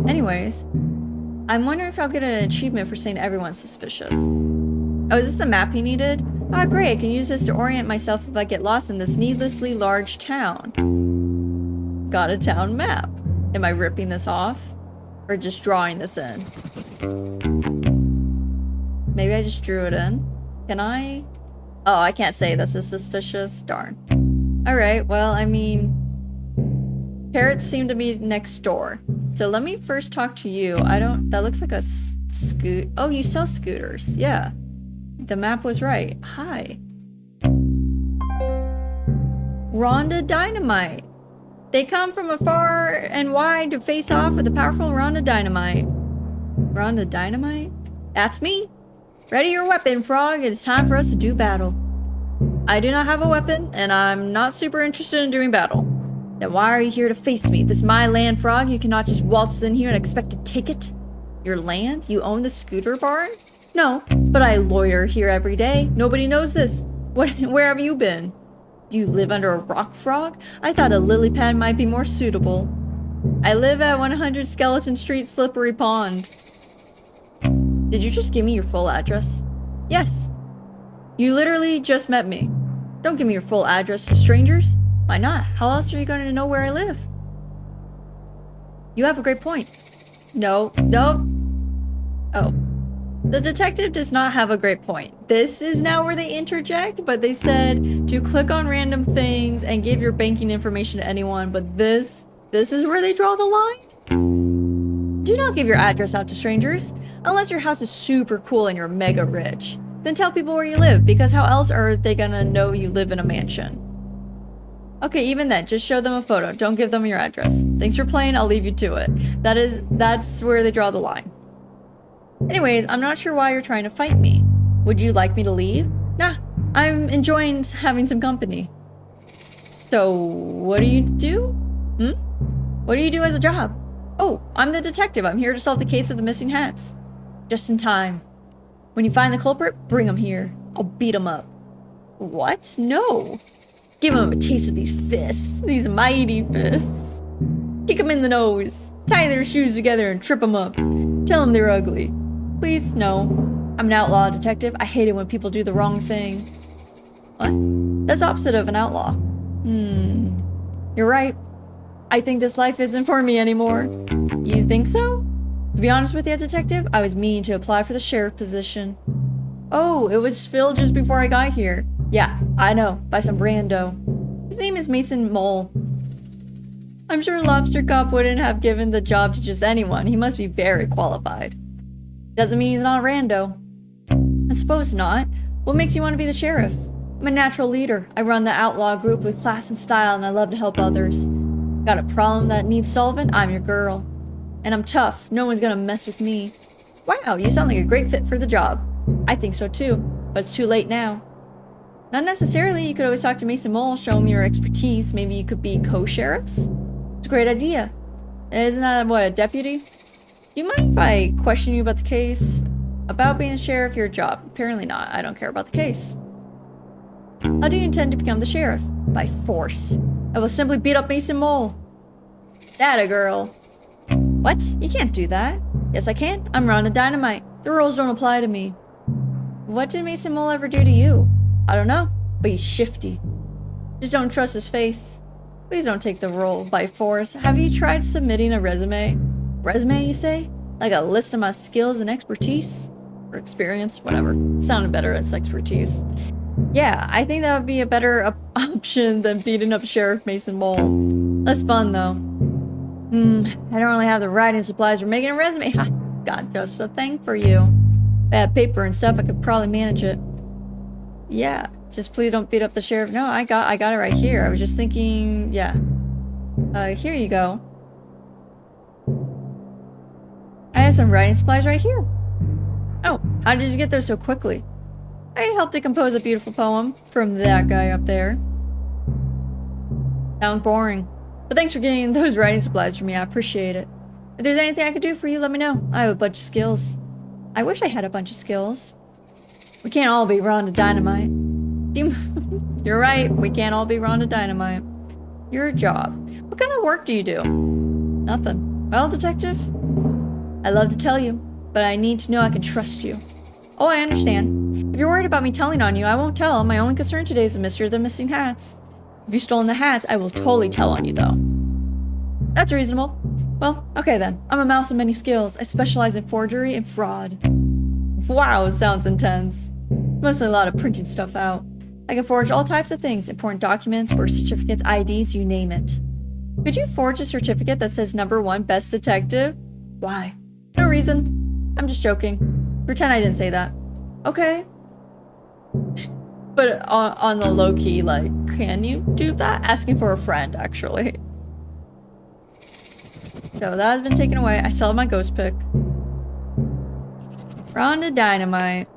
Anyways. I'm wondering if I'll get an achievement for saying everyone's suspicious. Oh, is this the map he needed? Ah, great, I can use this to orient myself if I get lost in this needlessly large town. Got a town map. Am I ripping this off? Or just drawing this in? Maybe I just drew it in. Can I? Oh, I can't say this is suspicious. Darn. Alright, well, I mean... Carrots seem to be next door. So let me first talk to you. That looks like a scoot. Oh, you sell scooters. Yeah. The map was right. Hi. Rhonda Dynamite. They come from afar and wide to face off with the powerful Rhonda Dynamite. Rhonda Dynamite? That's me. Ready your weapon, Frog. It is time for us to do battle. I do not have a weapon, and I'm not super interested in doing battle. Then why are you here to face me? This is my land, Frog. You cannot just waltz in here and expect to take it. Your land? You own the scooter barn? No, but I loiter here every day. Nobody knows this. Where have you been? Do you live under a rock, Frog? I thought a lily pad might be more suitable. I live at 100 Skeleton Street, Slippery Pond. Did you just give me your full address? Yes. You literally just met me. Don't give me your full address to strangers. Why not? How else are you going to know where I live? You have a great point. No. Oh. The detective does not have a great point. This is now where they interject, but they said to click on random things and give your banking information to anyone, but this is where they draw the line? Do not give your address out to strangers, unless your house is super cool and you're mega rich. Then tell people where you live, because how else are they gonna know you live in a mansion? Okay, even then, just show them a photo. Don't give them your address. Thanks for playing, I'll leave you to it. That's where they draw the line. Anyways, I'm not sure why you're trying to fight me. Would you like me to leave? Nah, I'm enjoying having some company. So, what do you do? What do you do as a job? Oh, I'm the detective. I'm here to solve the case of the missing hats. Just in time. When you find the culprit, bring him here. I'll beat him up. What? No. Give him a taste of these fists. These mighty fists. Kick them in the nose. Tie their shoes together and trip them up. Tell them they're ugly. Please, no. I'm an outlaw detective. I hate it when people do the wrong thing. What? That's opposite of an outlaw. You're right. I think this life isn't for me anymore. You think so? To be honest with you, detective, I was meaning to apply for the sheriff position. Oh, it was filled just before I got here. Yeah, I know, by some rando. His name is Mason Mole. I'm sure Lobster Cop wouldn't have given the job to just anyone. He must be very qualified. Doesn't mean he's not a rando. I suppose not. What makes you want to be the sheriff? I'm a natural leader. I run the outlaw group with class and style, and I love to help others. Got a problem that needs solving? I'm your girl. And I'm tough. No one's gonna mess with me. Wow, you sound like a great fit for the job. I think so too, but it's too late now. Not necessarily. You could always talk to Mason Mole, show him your expertise. Maybe you could be co-sheriffs? It's a great idea. Isn't that, what, a deputy? Do you mind if I question you about the case? About being a sheriff, your job? Apparently not. I don't care about the case. How do you intend to become the sheriff? By force. I will simply beat up Mason Mole. That a girl. What? You can't do that. Yes, I can. I'm Rhonda Dynamite. The rules don't apply to me. What did Mason Mole ever do to you? I don't know, but he's shifty. Just don't trust his face. Please don't take the role by force. Have you tried submitting a resume? Resume, you say? Like a list of my skills and expertise? Or experience? Whatever. It sounded better as expertise. Yeah, I think that would be a better option than beating up Sheriff Mason Mole. Less fun, though. I don't really have the writing supplies for making a resume. Ha! Got just a thing for you. If I had paper and stuff, I could probably manage it. Yeah, just please don't beat up the sheriff. No, I got it right here. I was just thinking, yeah. Here you go. I have some writing supplies right here. Oh, how did you get there so quickly? I helped to compose a beautiful poem from that guy up there. Sounds boring. But thanks for getting those writing supplies for me, I appreciate it. If there's anything I could do for you, let me know. I have a bunch of skills. I wish I had a bunch of skills. We can't all be Rhonda Dynamite. You're right, we can't all be Rhonda Dynamite. Your job. What kind of work do you do? Nothing. Well, detective, I'd love to tell you, but I need to know I can trust you. Oh, I understand. If you're worried about me telling on you, I won't tell. My only concern today is the mystery of the missing hats. If you've stolen the hats, I will totally tell on you, though. That's reasonable. Well, okay then. I'm a mouse of many skills. I specialize in forgery and fraud. Wow, sounds intense. Mostly a lot of printing stuff out. I can forge all types of things. Important documents, birth certificates, IDs, you name it. Could you forge a certificate that says #1 best detective? Why? No reason. I'm just joking. Pretend I didn't say that. Okay. But on the low-key, like, can you do that? Asking for a friend, actually. So that has been taken away. I still have my ghost pick. Rhonda Dynamite.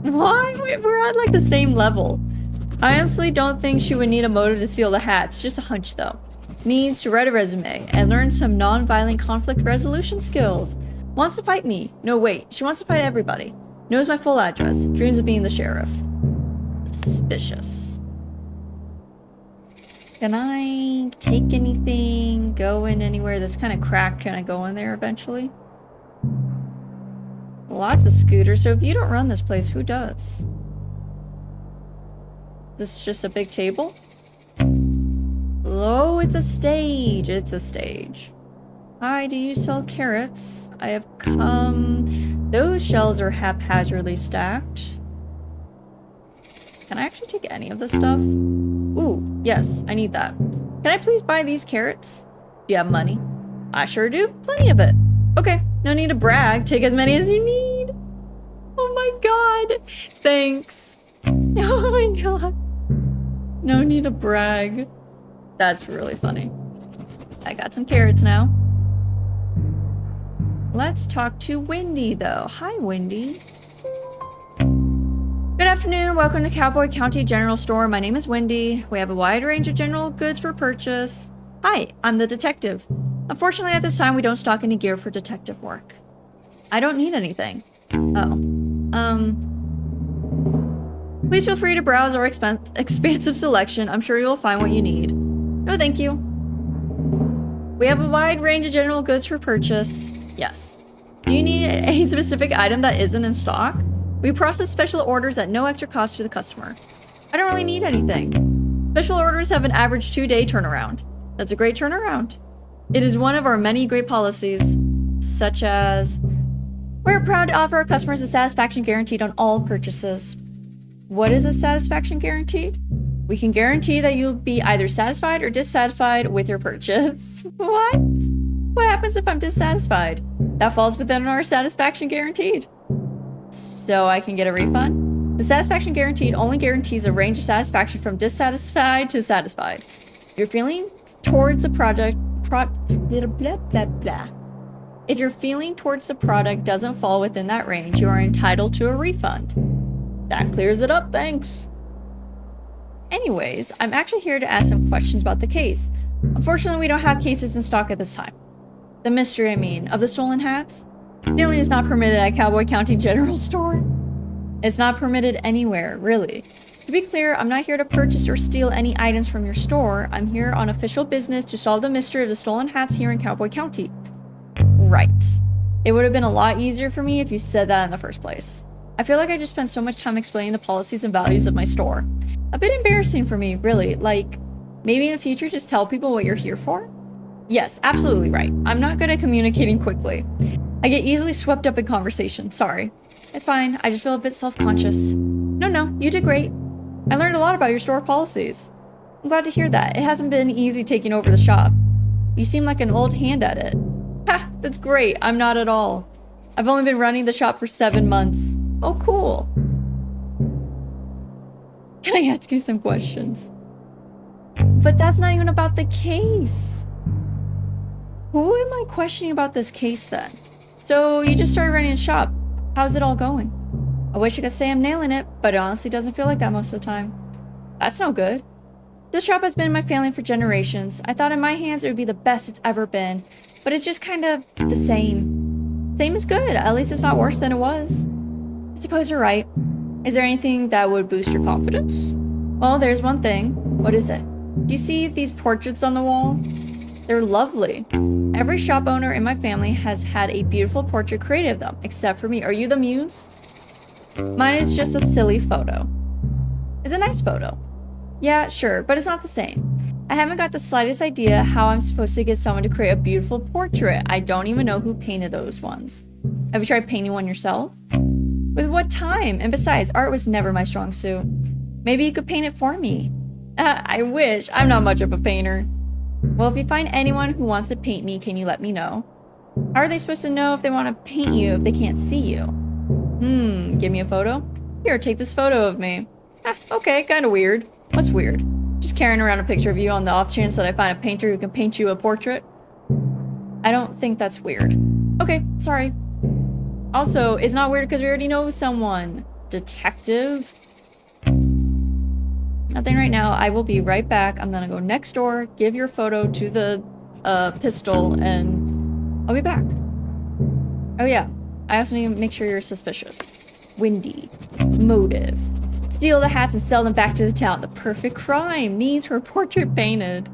Why? We're at like the same level. I honestly don't think she would need a motive to steal the hats. Just a hunch though. Needs to write a resume and learn some non-violent conflict resolution skills. Wants to fight me. No, wait. She wants to fight everybody. Knows my full address. Dreams of being the sheriff. Suspicious. Can I take anything? Go in anywhere that's kind of cracked? Can I go in there eventually? Lots of scooters, so if you don't run this place, who does? This is just a big table? Oh, it's a stage. It's a stage. Hi, do you sell carrots? I have come... Those shells are haphazardly stacked. Can I actually take any of this stuff? Ooh, yes, I need that. Can I please buy these carrots? Do you have money? I sure do. Plenty of it. Okay, no need to brag. Take as many as you need. Oh my god. Thanks. Oh my god. No need to brag. That's really funny. I got some carrots now. Let's talk to Wendy, though. Hi, Wendy. Good afternoon. Welcome to Cowboy County General Store. My name is Wendy. We have a wide range of general goods for purchase. Hi, I'm the detective. Unfortunately, at this time, we don't stock any gear for detective work. I don't need anything. Oh. Please feel free to browse our expansive selection. I'm sure you'll find what you need. No, thank you. We have a wide range of general goods for purchase. Yes. Do you need a specific item that isn't in stock? We process special orders at no extra cost to the customer. I don't really need anything. Special orders have an average 2-day turnaround. That's a great turnaround. It is one of our many great policies, such as... We're proud to offer our customers a satisfaction guaranteed on all purchases. What is a satisfaction guaranteed? We can guarantee that you'll be either satisfied or dissatisfied with your purchase. What? What happens if I'm dissatisfied? That falls within our satisfaction guaranteed. So I can get a refund? The satisfaction guaranteed only guarantees a range of satisfaction from dissatisfied to satisfied. If you're feeling towards the If your feeling towards the product doesn't fall within that range, you are entitled to a refund. That clears it up, thanks. Anyways, I'm actually here to ask some questions about the case. Unfortunately, we don't have cases in stock at this time. The mystery, I mean, of the stolen hats? Stealing is not permitted at Cowboy County General Store. It's not permitted anywhere, really. To be clear, I'm not here to purchase or steal any items from your store. I'm here on official business to solve the mystery of the stolen hats here in Cowboy County. Right. It would have been a lot easier for me if you said that in the first place. I feel like I just spent so much time explaining the policies and values of my store. A bit embarrassing for me, really. Like, maybe in the future just tell people what you're here for? Yes, absolutely right. I'm not good at communicating quickly. I get easily swept up in conversation, sorry. It's fine, I just feel a bit self-conscious. No, you did great. I learned a lot about your store policies. I'm glad to hear that. It hasn't been easy taking over the shop. You seem like an old hand at it. Ha, that's great. I'm not at all. I've only been running the shop for 7 months. Oh, cool. Can I ask you some questions? But that's not even about the case. Who am I questioning about this case then? So you just started running a shop. How's it all going? I wish I could say I'm nailing it, but it honestly doesn't feel like that most of the time. That's no good. The shop has been in my family for generations. I thought in my hands it would be the best it's ever been, but it's just kind of the same. Same is good. At least it's not worse than it was. I suppose you're right. Is there anything that would boost your confidence? Well, there's one thing. What is it? Do you see these portraits on the wall? They're lovely. Every shop owner in my family has had a beautiful portrait created of them, except for me. Are you the muse? Mine is just a silly photo. It's a nice photo. Yeah, sure, but it's not the same. I haven't got the slightest idea how I'm supposed to get someone to create a beautiful portrait. I don't even know who painted those ones. Have you tried painting one yourself? With what time? And besides, art was never my strong suit. Maybe you could paint it for me. I wish. I'm not much of a painter. Well, if you find anyone who wants to paint me, can you let me know? How are they supposed to know if they want to paint you if they can't see you? Give me a photo? Here, take this photo of me. Okay, kind of weird. What's weird? Just carrying around a picture of you on the off chance that I find a painter who can paint you a portrait? I don't think that's weird. Okay, sorry. Also, it's not weird because we already know someone. Detective? Nothing right now. I will be right back. I'm gonna go next door, give your photo to the pistol, and I'll be back. Oh yeah, I also need to make sure you're suspicious. Windy. Motive. Steal the hats and sell them back to the town. The perfect crime. Needs her portrait painted.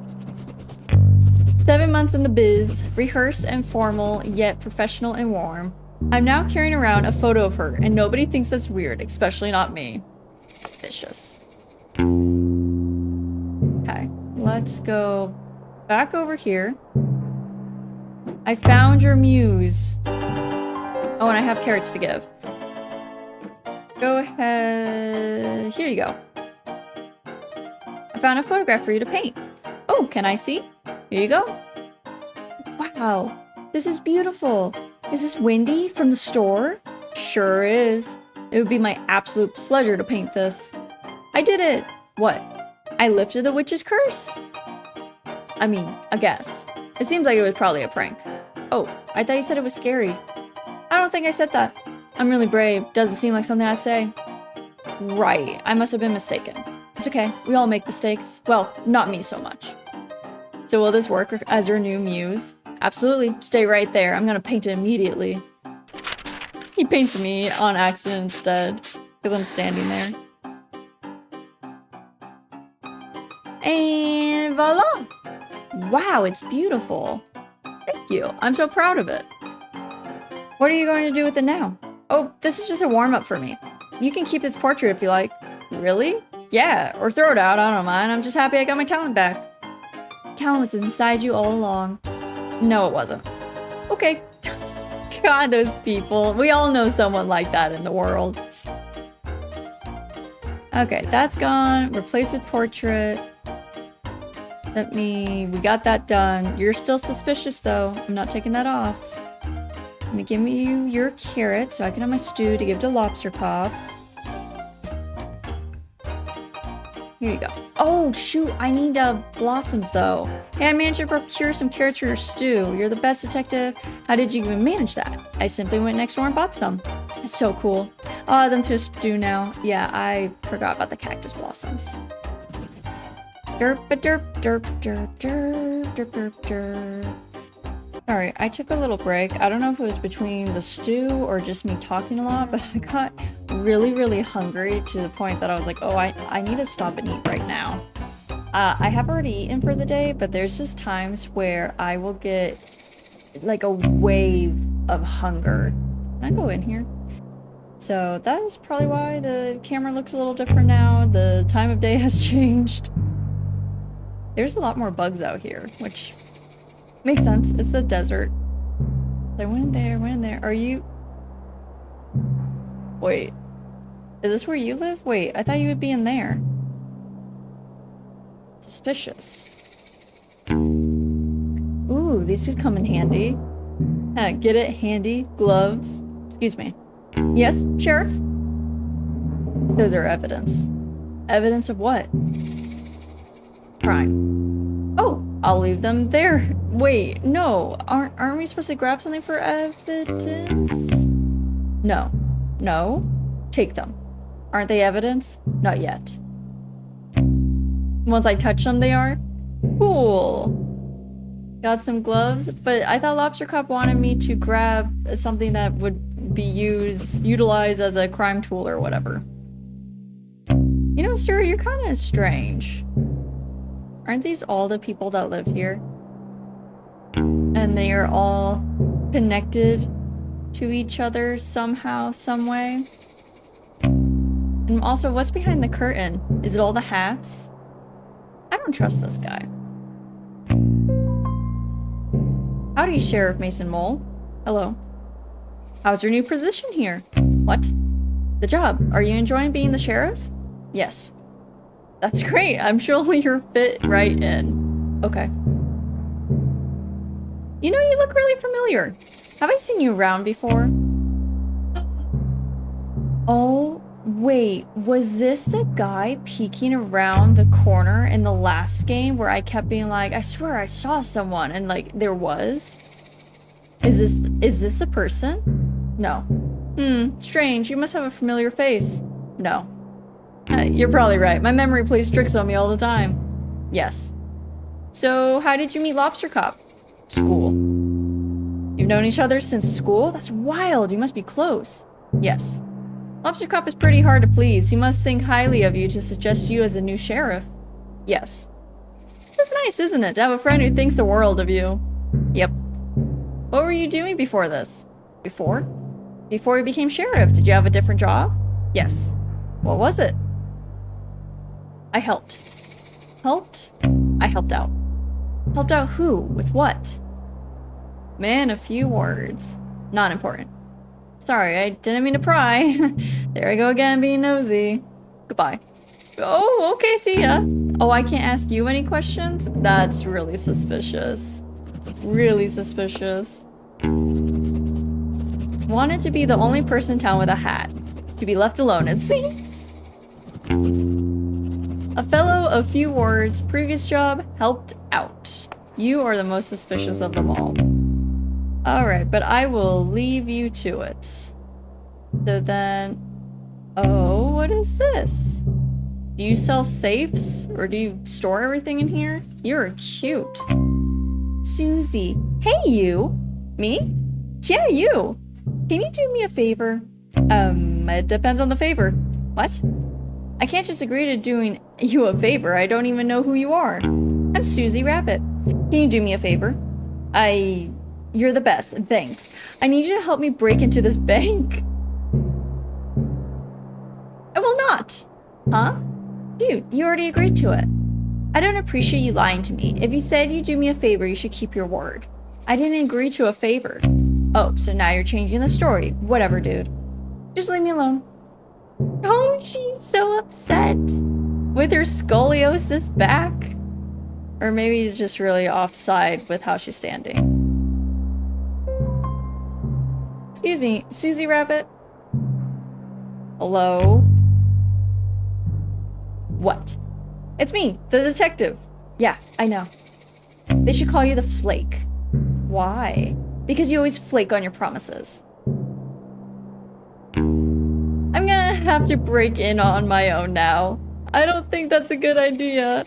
7 months in the biz. Rehearsed and formal, yet professional and warm. I'm now carrying around a photo of her, and nobody thinks that's weird, especially not me. Suspicious. Okay, let's go back over here. I found your muse. Oh, and I have carrots to give. Go ahead. Here you go. I found a photograph for you to paint. Oh, can I see? Here you go. Wow, this is beautiful. Is this Wendy from the store? Sure is. It would be my absolute pleasure to paint this. I did it. What? I lifted the witch's curse? I mean, I guess. It seems like it was probably a prank. Oh, I thought you said it was scary. I don't think I said that. I'm really brave. Doesn't seem like something I'd say. Right. I must have been mistaken. It's okay. We all make mistakes. Well, not me so much. So will this work as your new muse? Absolutely. Stay right there. I'm gonna paint it immediately. He paints me on accident instead, because I'm standing there. And voila! Wow, it's beautiful. Thank you. I'm so proud of it. What are you going to do with it now? Oh, this is just a warm-up for me. You can keep this portrait if you like. Really? Yeah, or throw it out. I don't mind. I'm just happy I got my talent back. Talent was inside you all along. No, it wasn't. Okay. God, those people. We all know someone like that in the world. Okay, that's gone. Replace with portrait. We got that done. You're still suspicious though. I'm not taking that off. Let me give you your carrot so I can have my stew to give to Lobster Cop. Here you go. Oh shoot, I need blossoms though. Hey, I managed to procure some carrots for your stew. You're the best detective. How did you even manage that? I simply went next door and bought some. That's so cool. I'll add them to a stew now. Yeah, I forgot about the cactus blossoms. Derp a derp derp derp derp derp derp derp. Alright, I took a little break. I don't know if it was between the stew or just me talking a lot, but I got really hungry to the point that I was like, oh, I need to stop and eat right now. I have already eaten for the day, but there's just times where I will get like a wave of hunger. Can I go in here? So that is probably why the camera looks a little different now. The time of day has changed. There's a lot more bugs out here, which makes sense. It's the desert. I went in there. Are you... Wait. Is this where you live? Wait, I thought you would be in there. Suspicious. Ooh, these could come in handy. Get it? Handy? Gloves? Excuse me. Yes, Sheriff? Those are evidence. Evidence of what? Crime. Oh, I'll leave them there. Wait, no. Aren't we supposed to grab something for evidence? No. No? Take them. Aren't they evidence? Not yet. Once I touch them, they are? Cool. Got some gloves, but I thought Lobster Cop wanted me to grab something that would be utilized as a crime tool or whatever. You know, sir, you're kind of strange. Aren't these all the people that live here? And they are all connected to each other somehow, some way? And also, what's behind the curtain? Is it all the hats? I don't trust this guy. Howdy, Sheriff Mason Mole. Hello. How's your new position here? What? The job. Are you enjoying being the sheriff? Yes. That's great. I'm sure you're fit right in. Okay. You know, you look really familiar. Have I seen you around before? Oh, wait. Was this the guy peeking around the corner in the last game where I kept being like, I swear I saw someone, and like there was? Is this the person? No. Strange. You must have a familiar face. No. You're probably right. My memory plays tricks on me all the time. Yes. So, how did you meet Lobster Cop? School. You've known each other since school? That's wild. You must be close. Yes. Lobster Cop is pretty hard to please. He must think highly of you to suggest you as a new sheriff. Yes. It's nice, isn't it, to have a friend who thinks the world of you? Yep. What were you doing before this? Before? Before you became sheriff, did you have a different job? Yes. What was it? I helped. Helped? I helped out. Helped out who? With what? Man, a few words. Not important. Sorry, I didn't mean to pry. There I go again, being nosy. Goodbye. Oh, okay, see ya. Oh, I can't ask you any questions? That's really suspicious. Really suspicious. Wanted to be the only person in town with a hat. To be left alone, it seems. A fellow, a few words, previous job, helped out. You are the most suspicious of them all. Alright, but I will leave you to it. So then... Oh, what is this? Do you sell safes? Or do you store everything in here? You're cute. Susie. Hey, you! Me? Yeah, you! Can you do me a favor? It depends on the favor. What? I can't just agree to doing you a favor. I don't even know who you are. I'm Susie Rabbit. Can you do me a favor? You're the best, thanks. I need you to help me break into this bank. I will not. Huh? Dude, you already agreed to it. I don't appreciate you lying to me. If you said you'd do me a favor, you should keep your word. I didn't agree to a favor. Oh, so now you're changing the story. Whatever, dude. Just leave me alone. Oh, she's so upset. With her scoliosis back. Or maybe she's just really offside with how she's standing. Excuse me, Susie Rabbit? Hello? What? It's me, the detective. Yeah, I know. They should call you the Flake. Why? Because you always flake on your promises. I'm gonna have to break in on my own now. I don't think that's a good idea.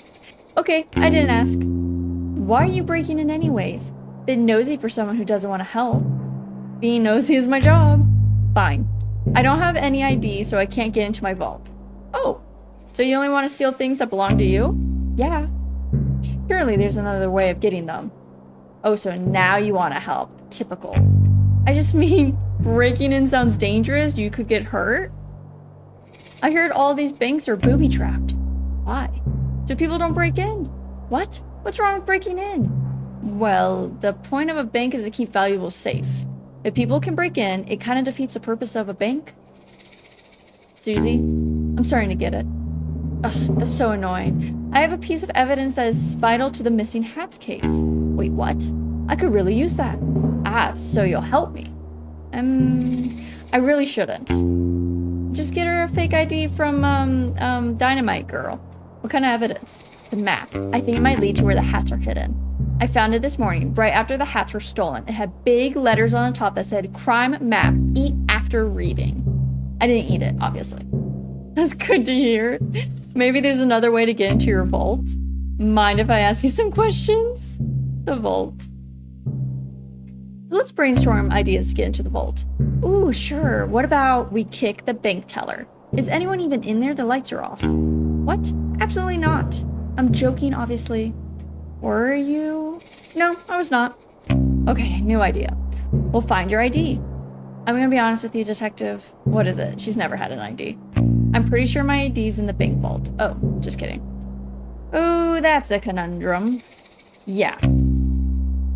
Okay, I didn't ask. Why are you breaking in anyways? Been nosy for someone who doesn't want to help. Being nosy is my job. Fine. I don't have any ID, so I can't get into my vault. Oh, so you only want to steal things that belong to you? Yeah. Surely there's another way of getting them. Oh, so now you want to help. Typical. I just mean, breaking in sounds dangerous. You could get hurt. I heard all these banks are booby-trapped. Why? So people don't break in. What? What's wrong with breaking in? Well, the point of a bank is to keep valuables safe. If people can break in, it kind of defeats the purpose of a bank. Susie, I'm starting to get it. Ugh, that's so annoying. I have a piece of evidence that is vital to the missing hats case. Wait, what? I could really use that. Ah, so you'll help me. I really shouldn't. Just get her a fake ID from, Dynamite Girl. What kind of evidence? The map. I think it might lead to where the hats are hidden. I found it this morning, right after the hats were stolen. It had big letters on the top that said, "Crime Map, eat after reading." I didn't eat it, obviously. That's good to hear. Maybe there's another way to get into your vault. Mind if I ask you some questions? The vault. Let's brainstorm ideas to get into the vault. Ooh, sure. What about we kick the bank teller? Is anyone even in there? The lights are off. What? Absolutely not. I'm joking, obviously. Were you? No, I was not. Okay, new idea. We'll find your ID. I'm gonna be honest with you, detective. What is it? She's never had an ID. I'm pretty sure my ID's in the bank vault. Oh, just kidding. Oh, that's a conundrum. Yeah.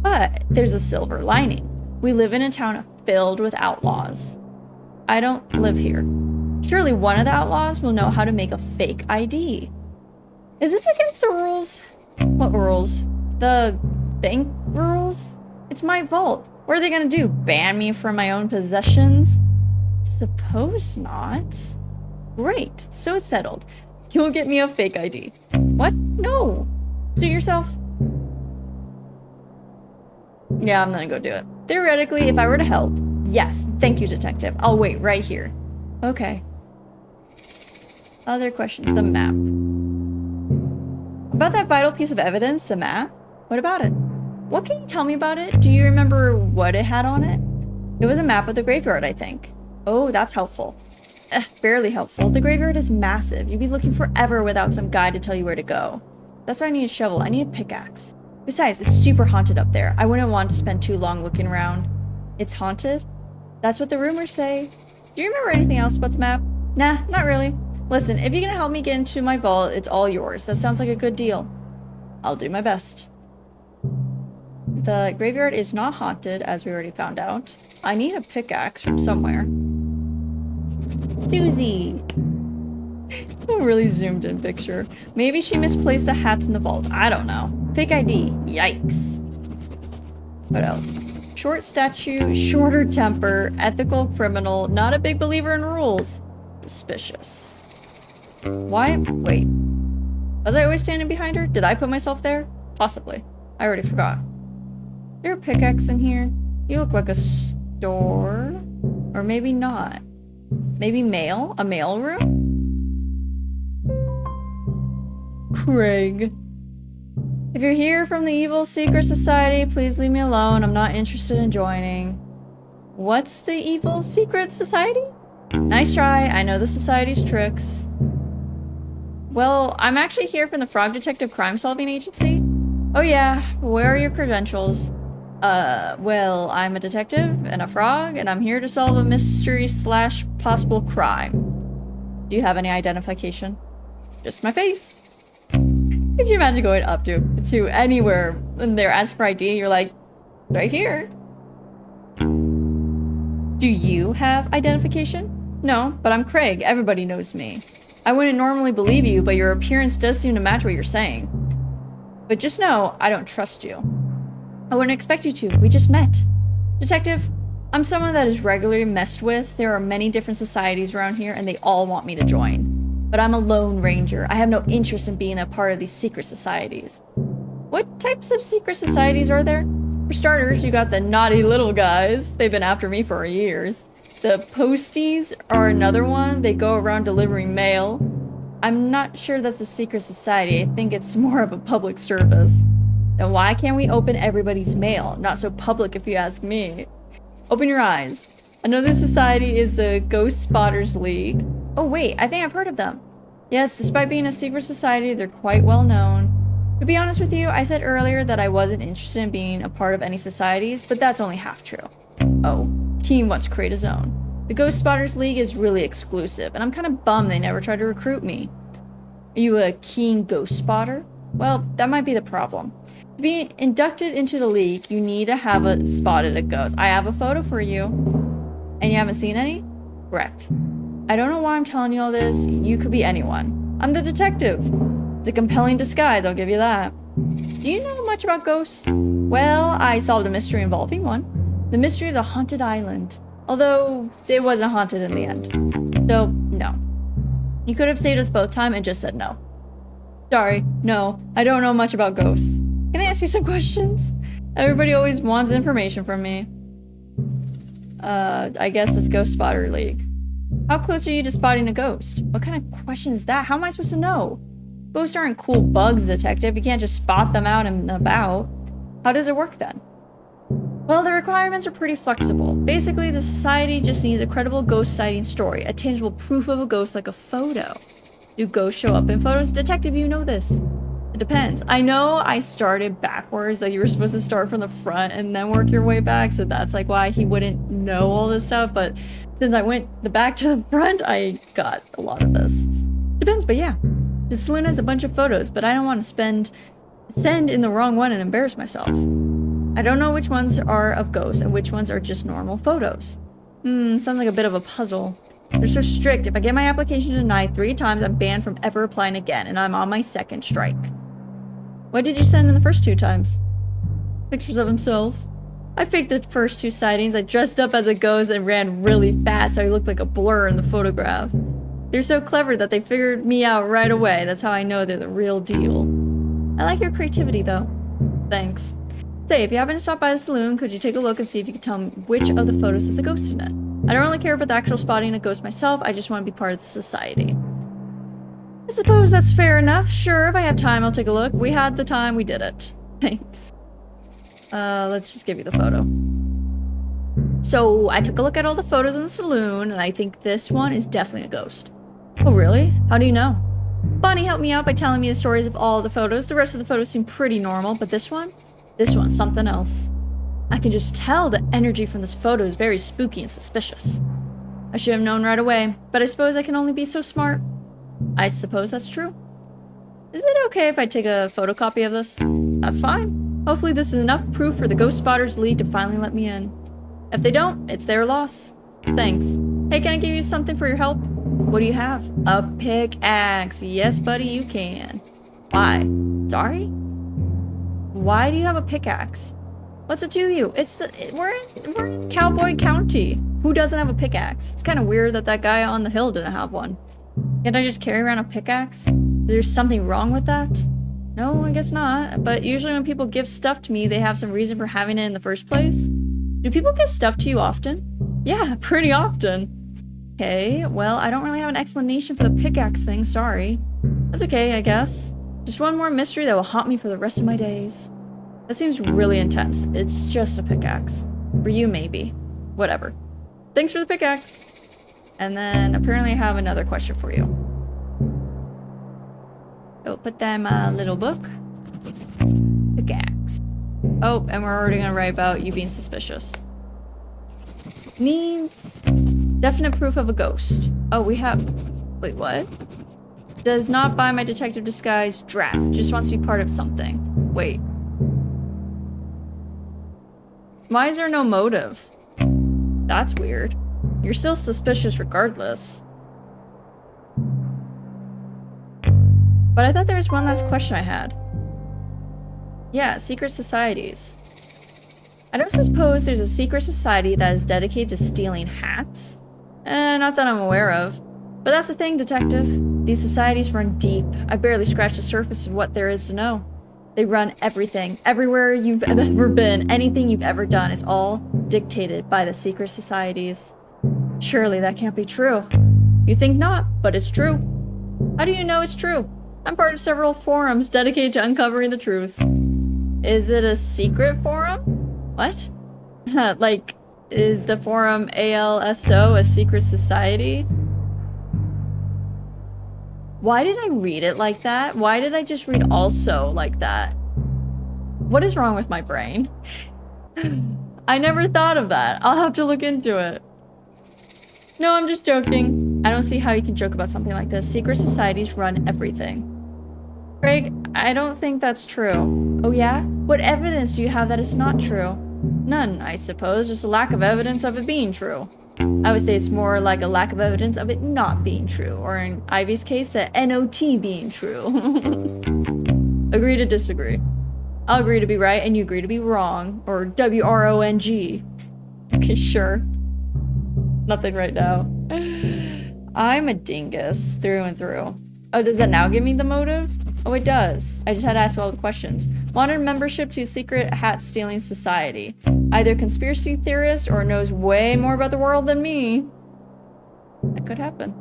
But there's a silver lining. We live in a town filled with outlaws. I don't live here. Surely one of the outlaws will know how to make a fake ID. Is this against the rules? What rules? The bank rules? It's my vault. What are they gonna do? Ban me from my own possessions? Suppose not. Great, so it's settled. You'll get me a fake ID. What? No. Suit yourself. Yeah, I'm gonna go do it. Theoretically, if I were to help. Yes, thank you, detective. I'll wait right here. Okay. Other questions. The map. About that vital piece of evidence, the map? What about it? What can you tell me about it? Do you remember what it had on it? It was a map of the graveyard, I think. Oh, that's helpful. Barely helpful. The graveyard is massive. You'd be looking forever without some guide to tell you where to go. That's why I need a shovel. I need a pickaxe. Besides, it's super haunted up there. I wouldn't want to spend too long looking around. It's haunted? That's what the rumors say. Do you remember anything else about the map? Nah, not really. Listen, if you're gonna help me get into my vault, it's all yours. That sounds like a good deal. I'll do my best. The graveyard is not haunted, as we already found out. I need a pickaxe from somewhere. Susie! A really zoomed in picture. Maybe she misplaced the hats in the vault. I don't know. Fake ID. Yikes. What else? Short statue, shorter temper, ethical criminal, not a big believer in rules. Suspicious. Why? Wait. Was I always standing behind her? Did I put myself there? Possibly. I already forgot. Is there a pickaxe in here? You look like a store. Or maybe not. Maybe mail? A mail room? Craig. If you're here from the evil secret society, please leave me alone. I'm not interested in joining. What's the evil secret society? Nice try. I know the society's tricks. Well, I'm actually here from the Frog Detective Crime Solving Agency. Oh yeah, where are your credentials? Well, I'm a detective and a frog, and I'm here to solve a mystery / possible crime. Do you have any identification? Just my face. Could you imagine going up to anywhere and they're asking for ID? You're like, right here. Do you have identification? No, but I'm Craig. Everybody knows me. I wouldn't normally believe you, but your appearance does seem to match what you're saying. But just know, I don't trust you. I wouldn't expect you to. We just met. Detective, I'm someone that is regularly messed with. There are many different societies around here, and they all want me to join. But I'm a lone ranger. I have no interest in being a part of these secret societies. What types of secret societies are there? For starters, you got the naughty little guys. They've been after me for years. The posties are another one. They go around delivering mail. I'm not sure that's a secret society. I think it's more of a public service. Then why can't we open everybody's mail? Not so public if you ask me. Open your eyes. Another society is the Ghost Spotters League. Oh wait, I think I've heard of them. Yes, despite being a secret society, they're quite well known. To be honest with you, I said earlier that I wasn't interested in being a part of any societies, but that's only half true. Oh, team wants to create his own. The Ghost Spotters League is really exclusive, and I'm kind of bummed they never tried to recruit me. Are you a keen ghost spotter? Well, that might be the problem. To be inducted into the league, you need to have spotted a ghost. I have a photo for you. And you haven't seen any? Correct. I don't know why I'm telling you all this. You could be anyone. I'm the detective. It's a compelling disguise, I'll give you that. Do you know much about ghosts? Well, I solved a mystery involving one. The mystery of the haunted island. Although, it wasn't haunted in the end. So, no. You could have saved us both time and just said no. Sorry, no, I don't know much about ghosts. Can I ask you some questions? Everybody always wants information from me. I guess it's Ghost Spotter League. How close are you to spotting a ghost? What kind of question is that? How am I supposed to know? Ghosts aren't cool bugs, detective. You can't just spot them out and about. How does it work then? Well, the requirements are pretty flexible. Basically, the society just needs a credible ghost sighting story, a tangible proof of a ghost like a photo. Do ghosts show up in photos? Detective, you know this. It depends. I know I started backwards, like you were supposed to start from the front and then work your way back, so that's like why he wouldn't know all this stuff, but since I went the back to the front, I got a lot of this. Depends, but yeah. The saloon has a bunch of photos, but I don't want to send in the wrong one and embarrass myself. I don't know which ones are of ghosts and which ones are just normal photos. Sounds like a bit of a puzzle. They're so strict. If I get my application denied 3 times, I'm banned from ever applying again, and I'm on my 2nd strike. What did you send in the first 2 times? Pictures of himself. I faked the first 2 sightings. I dressed up as a ghost and ran really fast so I looked like a blur in the photograph. They're so clever that they figured me out right away. That's how I know they're the real deal. I like your creativity, though. Thanks. Say, if you happen to stop by the saloon, could you take a look and see if you can tell me which of the photos has a ghost in it? I don't really care about the actual spotting a ghost myself, I just want to be part of the society. I suppose that's fair enough. Sure, if I have time, I'll take a look. We had the time, we did it. Thanks. Let's just give you the photo. So, I took a look at all the photos in the saloon, and I think this one is definitely a ghost. Oh, really? How do you know? Bonnie helped me out by telling me the stories of all the photos. The rest of the photos seem pretty normal, but this one's something else. I can just tell the energy from this photo is very spooky and suspicious. I should have known right away, but I suppose I can only be so smart. I suppose that's true. Is it okay if I take a photocopy of this? That's fine. Hopefully this is enough proof for the Ghost Spotters League to finally let me in. If they don't, it's their loss. Thanks. Hey, can I give you something for your help? What do you have? A pickaxe. Yes, buddy, you can. Why? Sorry? Why do you have a pickaxe? What's it to you? We're in Cowboy County. Who doesn't have a pickaxe? It's kind of weird that that guy on the hill didn't have one. Can't I just carry around a pickaxe? Is there something wrong with that? No, I guess not. But usually when people give stuff to me, they have some reason for having it in the first place. Do people give stuff to you often? Yeah, pretty often. Okay, well, I don't really have an explanation for the pickaxe thing, sorry. That's okay, I guess. Just one more mystery that will haunt me for the rest of my days. That seems really intense. It's just a pickaxe. For you, maybe. Whatever. Thanks for the pickaxe. And then apparently I have another question for you. Oh, put that in my little book. Pickaxe. Oh, and we're already gonna write about you being suspicious. Needs definite proof of a ghost. Oh, we have... Wait, what? Does not buy my detective disguise dress. Just wants to be part of something. Wait. Why is there no motive? That's weird. You're still suspicious regardless. But I thought there was one last question I had. Yeah, secret societies. I don't suppose there's a secret society that is dedicated to stealing hats? Not that I'm aware of. But that's the thing, detective. These societies run deep. I barely scratched the surface of what there is to know. They run everything. Everywhere you've ever been, anything you've ever done is all dictated by the secret societies. Surely that can't be true. You think not, but it's true. How do you know it's true? I'm part of several forums dedicated to uncovering the truth. Is it a secret forum? What? Like, is the forum ALSO a secret society? Why did I read it like that? Why did I just read also like that? What is wrong with my brain? I never thought of that. I'll have to look into it. No, I'm just joking. I don't see how you can joke about something like this. Secret societies run everything. Craig, I don't think that's true. Oh yeah? What evidence do you have that it's not true? None, I suppose. Just a lack of evidence of it being true. I would say it's more like a lack of evidence of it not being true, or in Ivy's case, the NOT being true. Agree to disagree. I'll agree to be right, and you agree to be wrong, or WRONG. Okay, sure. Nothing right now. I'm a dingus, through and through. Oh, does that now give me the motive? Oh, it does. I just had to ask all the questions. Wanted membership to secret hat stealing society. Either conspiracy theorist or knows way more about the world than me. That could happen.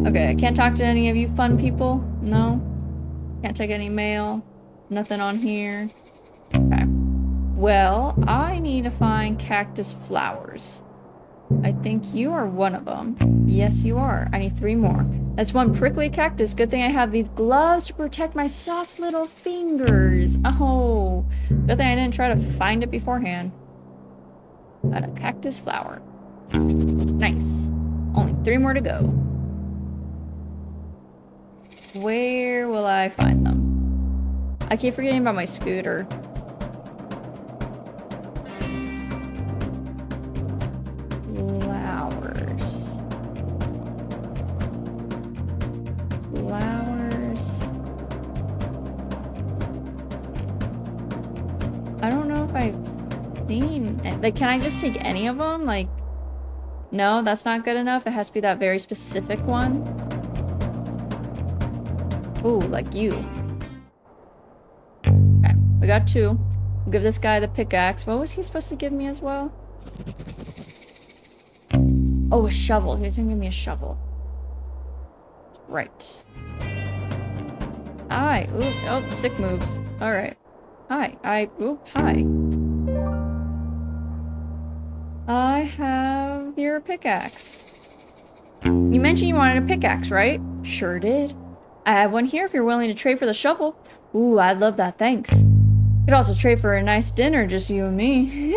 Okay, I can't talk to any of you fun people. No. Can't take any mail. Nothing on here. Okay. Well, I need to find cactus flowers. I think you are one of them. Yes, you are. I need 3 more. That's 1 prickly cactus. Good thing I have these gloves to protect my soft little fingers. Oh, good thing I didn't try to find it beforehand. Got a cactus flower. Nice. Only 3 more to go. Where will I find them? I keep forgetting about my scooter. Flowers. I don't know if I've seen it. Like, can I just take any of them? Like, no, that's not good enough. It has to be that very specific one. Ooh, like you. Okay, we got 2. We'll give this guy the pickaxe. What was he supposed to give me as well? Oh, a shovel. He was gonna give me a shovel. Right. Hi. Ooh, oh, sick moves. Alright. Hi. Hi. I have your pickaxe. You mentioned you wanted a pickaxe, right? Sure did. I have one here if you're willing to trade for the shovel. Ooh, I'd love that, thanks. Could also trade for a nice dinner, just you and me.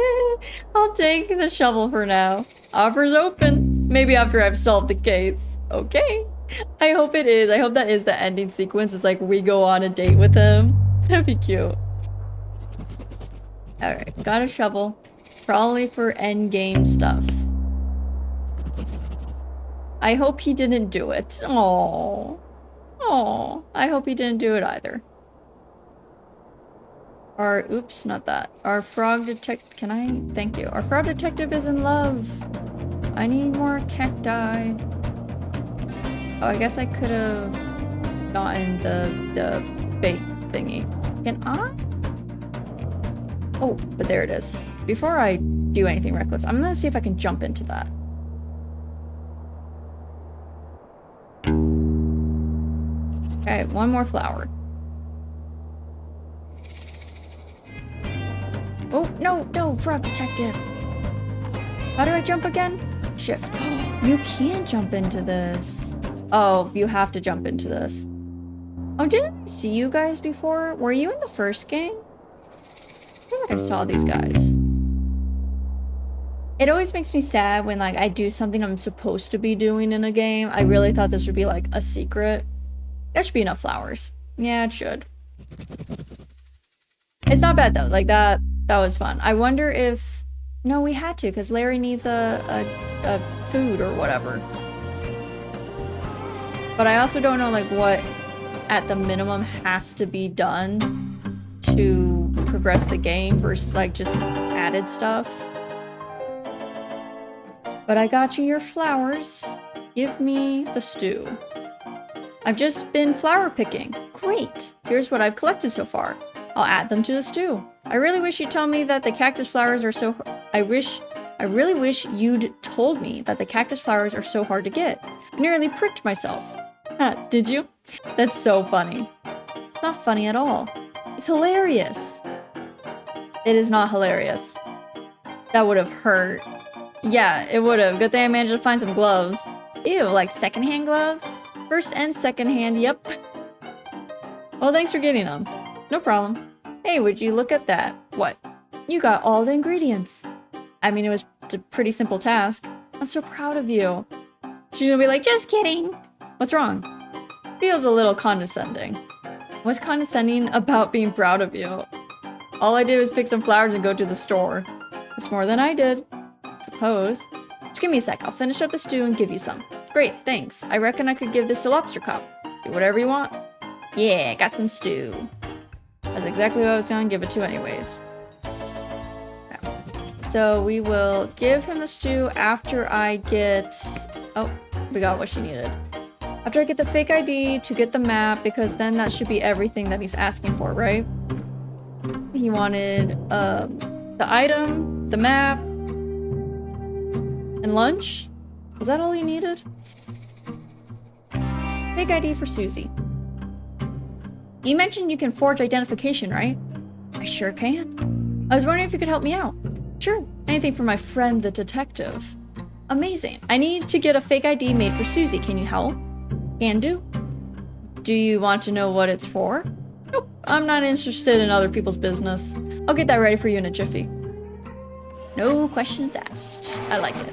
I'll take the shovel for now. Offer's open. Maybe after I've solved the case. Okay. I hope it is. I hope that is the ending sequence. It's like we go on a date with him. That'd be cute. Alright, got a shovel. Probably for endgame stuff. I hope he didn't do it. Aww. Aww. I hope he didn't do it either. Oops, not that. Our frog detective, thank you. Our frog detective is in love. I need more cacti. Oh, I guess I could have gotten the bait thingy. Can I? Oh, but there it is. Before I do anything reckless, I'm gonna see if I can jump into that. Okay, 1 more flower. Oh, no, frog detective. How do I jump again? Shift. You can jump into this. Oh, you have to jump into this. Oh, didn't I see you guys before? Were you in the first game? I feel like I saw these guys. It always makes me sad when like I do something I'm supposed to be doing in a game. I really thought this would be like a secret. There should be enough flowers. Yeah, it should. It's not bad though. Like that was fun. I wonder if... No, we had to because Larry needs a food or whatever. But I also don't know like what at the minimum has to be done to progress the game versus like just added stuff. But I got you your flowers. Give me the stew. I've just been flower picking. Great. Here's what I've collected so far. I'll add them to the stew. I really wish you'd tell me that the cactus flowers are so... I really wish you'd told me that the cactus flowers are so hard to get. I nearly pricked myself. Did you? That's so funny. It's not funny at all. It's hilarious. It is not hilarious. That would have hurt. Yeah, it would have. Good thing I managed to find some gloves. Ew, like secondhand gloves? First and secondhand, yep. Well, thanks for getting them. No problem. Hey, would you look at that? What? You got all the ingredients. I mean, it was a pretty simple task. I'm so proud of you. She's gonna be like, just kidding. What's wrong? Feels a little condescending. What's condescending about being proud of you? All I did was pick some flowers and go to the store. That's more than I did. Suppose. Just give me a sec. I'll finish up the stew and give you some. Great, thanks. I reckon I could give this to Lobster Cop. Do whatever you want. Yeah, got some stew. That's exactly what I was gonna give it to anyways. Okay. So we will give him the stew after I get... Oh, we got what she needed. How After I get the fake ID to get the map, because then that should be everything that he's asking for, right? He wanted the item, the map, and lunch? Was that all he needed? Fake ID for Susie. You mentioned you can forge identification, right? I sure can. I was wondering if you could help me out. Sure, anything for my friend the detective. Amazing. I need to get a fake ID made for Susie. Can you help? Can do. Do you want to know what it's for? Nope, I'm not interested in other people's business. I'll get that ready for you in a jiffy. No questions asked. I like it.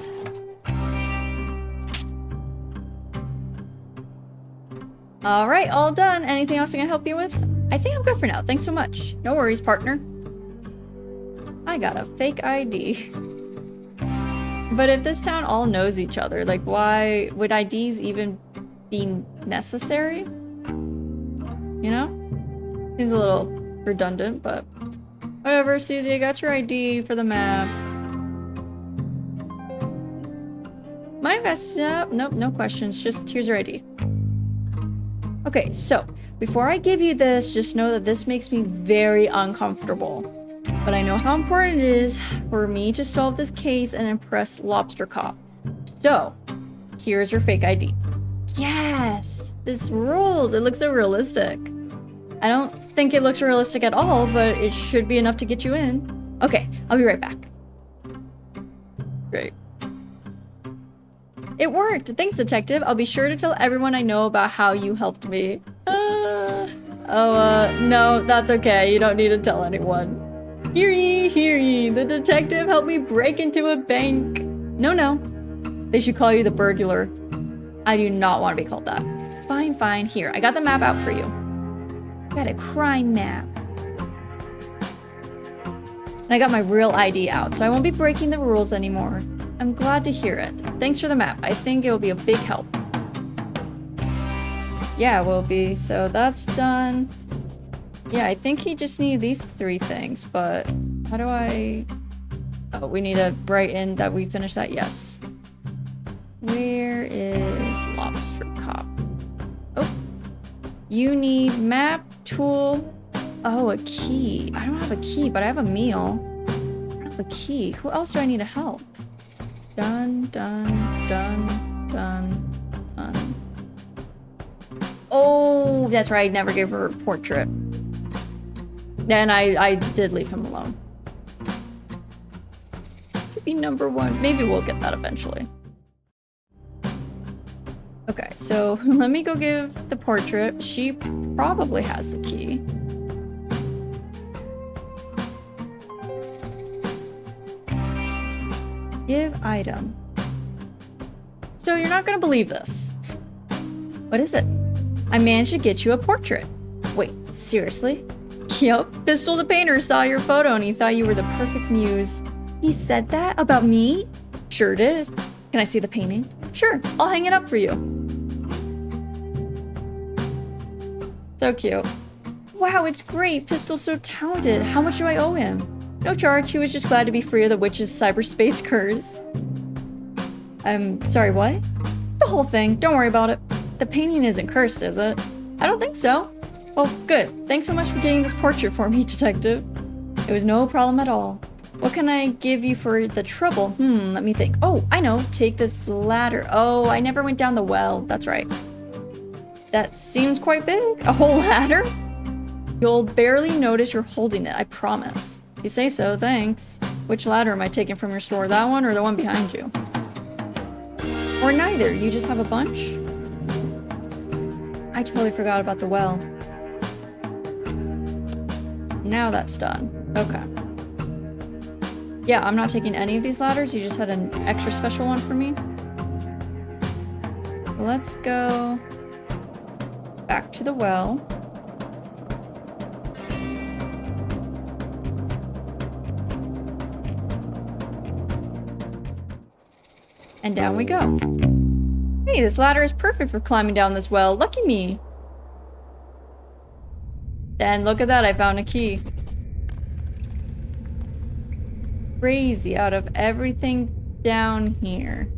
All right, all done. Anything else I can help you with? I think I'm good for now. Thanks so much. No worries, partner. I got a fake ID. But if this town all knows each other, like why would IDs even be necessary? You know? Seems a little redundant, but whatever, Susie, I got your ID for the map. My invest nope, no questions. Just here's your ID. Okay, so before I give you this, just know that this makes me very uncomfortable. But I know how important it is for me to solve this case and impress Lobster Cop. So, here's your fake ID. Yes! This rules! It looks so realistic. I don't think it looks realistic at all, but it should be enough to get you in. Okay, I'll be right back. Great. It worked! Thanks, detective. I'll be sure to tell everyone I know about how you helped me. No, that's okay. You don't need to tell anyone. Hear ye, hear ye. The detective helped me break into a bank. No. They should call you the burglar. I do not want to be called that. Fine, fine. Here, I got the map out for you. Got a crime map. And I got my real ID out, so I won't be breaking the rules anymore. I'm glad to hear it. Thanks for the map. I think it will be a big help. Yeah, it will be. So that's done. Yeah, I think he just needed these 3 things, but how do I... Oh, we need to write in that we finished that. Yes. Where is Lobster Cop? Oh. You need map, tool... Oh, a key. I don't have a key, but I have a meal. I don't have a key. Who else do I need to help? Done. Oh, that's right. I never gave her a portrait. And I did leave him alone. Should be number 1. Maybe we'll get that eventually. Okay, so let me go give the portrait. She probably has the key. Give item. So you're not gonna believe this. What is it? I managed to get you a portrait. Wait, seriously? Yup, Pistol the painter saw your photo and he thought you were the perfect muse. He said that about me? Sure did. Can I see the painting? Sure, I'll hang it up for you. So cute. Wow, it's great. Pistol's so talented. How much do I owe him? No charge, he was just glad to be free of the witch's cyberspace curse. Sorry, what? The whole thing, don't worry about it. The painting isn't cursed, is it? I don't think so. Well, good. Thanks so much for getting this portrait for me, detective. It was no problem at all. What can I give you for the trouble? Let me think. Oh, I know. Take this ladder. Oh, I never went down the well. That's right. That seems quite big. A whole ladder? You'll barely notice you're holding it, I promise. You say so, thanks. Which ladder am I taking from your store? That one or the one behind you? Or neither, you just have a bunch? I totally forgot about the well. Now that's done. Okay. Yeah, I'm not taking any of these ladders. You just had an extra special one for me. Let's go back to the well. And down we go. Hey, this ladder is perfect for climbing down this well. Lucky me. And look at that, I found a key. Crazy, out of everything down here.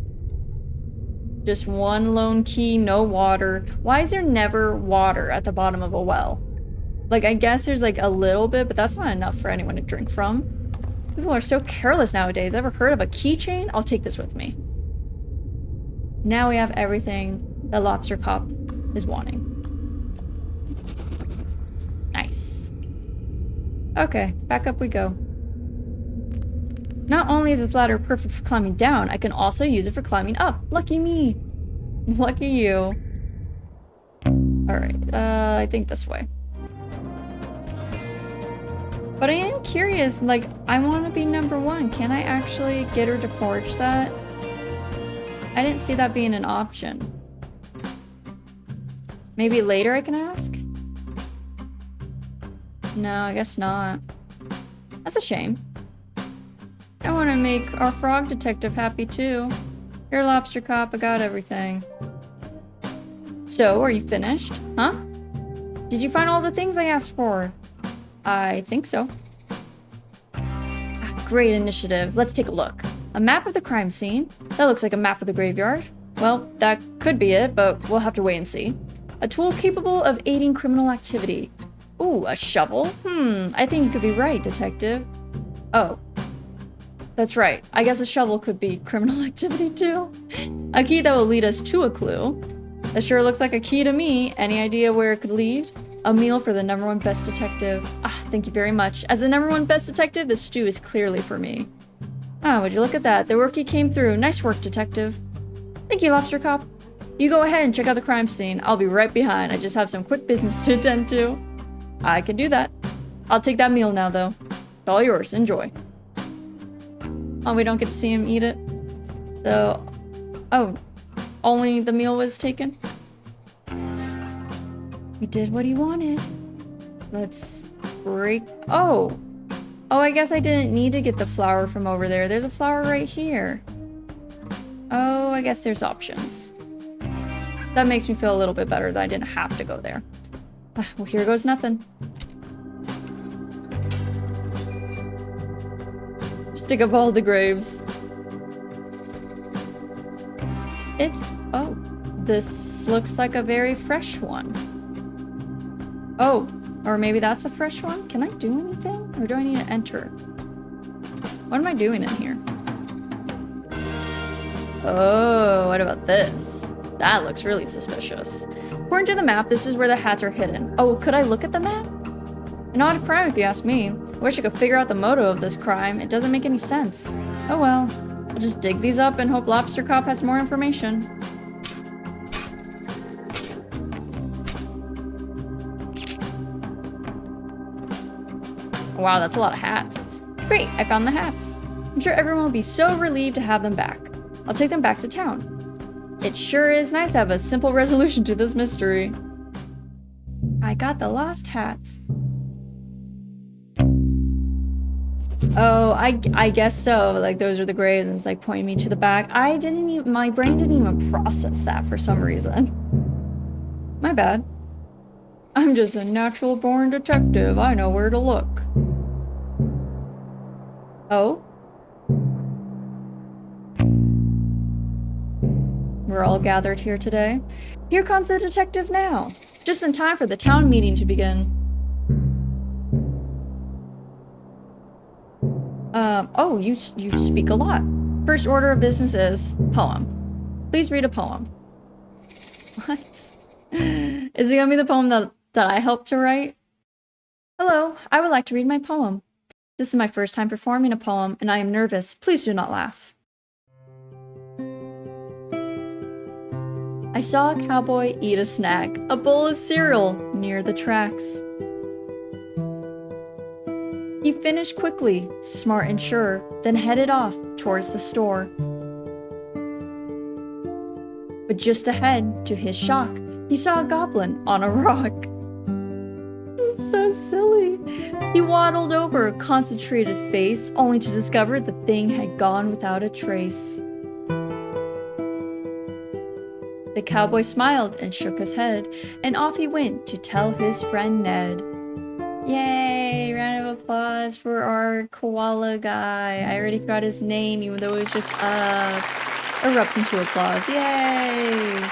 Just one lone key, no water. Why is there never water at the bottom of a well? Like, I guess there's like a little bit, but that's not enough for anyone to drink from. People are so careless nowadays. Ever heard of a keychain? I'll take this with me. Now we have everything that Lobster Cop is wanting. Nice. Okay, back up we go. Not only is this ladder perfect for climbing down, I can also use it for climbing up. Lucky me. Lucky you. Alright, I think this way. But I am curious, like, I want to be number 1. Can I actually get her to forge that? I didn't see that being an option. Maybe later I can ask? No, I guess not. That's a shame. I want to make our frog detective happy too. Here, Lobster Cop, I got everything. So, are you finished? Huh? Did you find all the things I asked for? I think so. Great initiative. Let's take a look. A map of the crime scene. That looks like a map of the graveyard. Well, that could be it, but we'll have to wait and see. A tool capable of aiding criminal activity. Ooh, a shovel? I think you could be right, detective. Oh. That's right. I guess a shovel could be criminal activity too. A key that will lead us to a clue. That sure looks like a key to me. Any idea where it could lead? A meal for the #1 best detective. Thank you very much. As the #1 best detective, this stew is clearly for me. Would you look at that? The rookie came through. Nice work, detective. Thank you, Lobster Cop. You go ahead and check out the crime scene. I'll be right behind. I just have some quick business to attend to. I can do that. I'll take that meal now, though. It's all yours. Enjoy. Oh, we don't get to see him eat it? So... Oh. Only the meal was taken? We did what he wanted. Let's break... Oh! Oh, I guess I didn't need to get the flower from over there. There's a flower right here. Oh, I guess there's options. That makes me feel a little bit better that I didn't have to go there. Well, here goes nothing. Stick up all the graves. It's... Oh. This looks like a very fresh one. Oh. Or maybe that's a fresh one? Can I do anything? Or do I need to enter? What am I doing in here? Oh, what about this? That looks really suspicious. According to the map, this is where the hats are hidden. Oh, could I look at the map? An odd crime if you ask me. I wish I could figure out the motive of this crime. It doesn't make any sense. Oh well. I'll just dig these up and hope Lobster Cop has more information. Wow, that's a lot of hats. Great, I found the hats. I'm sure everyone will be so relieved to have them back. I'll take them back to town. It sure is nice to have a simple resolution to this mystery. I got the lost hats. Oh, I guess so. Like, those are the graves and it's like pointing me to the back. My brain didn't even process that for some reason. My bad. I'm just a natural born detective. I know where to look. Oh? We're all gathered here today. Here comes the detective now. Just in time for the town meeting to begin. Oh, you speak a lot. First order of business is poem. Please read a poem. What? Is it gonna be the poem that I helped to write? Hello, I would like to read my poem. This is my first time performing a poem, and I am nervous. Please do not laugh. I saw a cowboy eat a snack, a bowl of cereal, near the tracks. He finished quickly, smart and sure, then headed off towards the store. But just ahead, to his shock, he saw a goblin on a rock. It's so silly. He waddled over, concentrated face, only to discover the thing had gone without a trace. The cowboy smiled and shook his head, and off he went to tell his friend Ned. Yay! Round of applause for our koala guy. I already forgot his name, even though it was just Erupts into applause. Yay!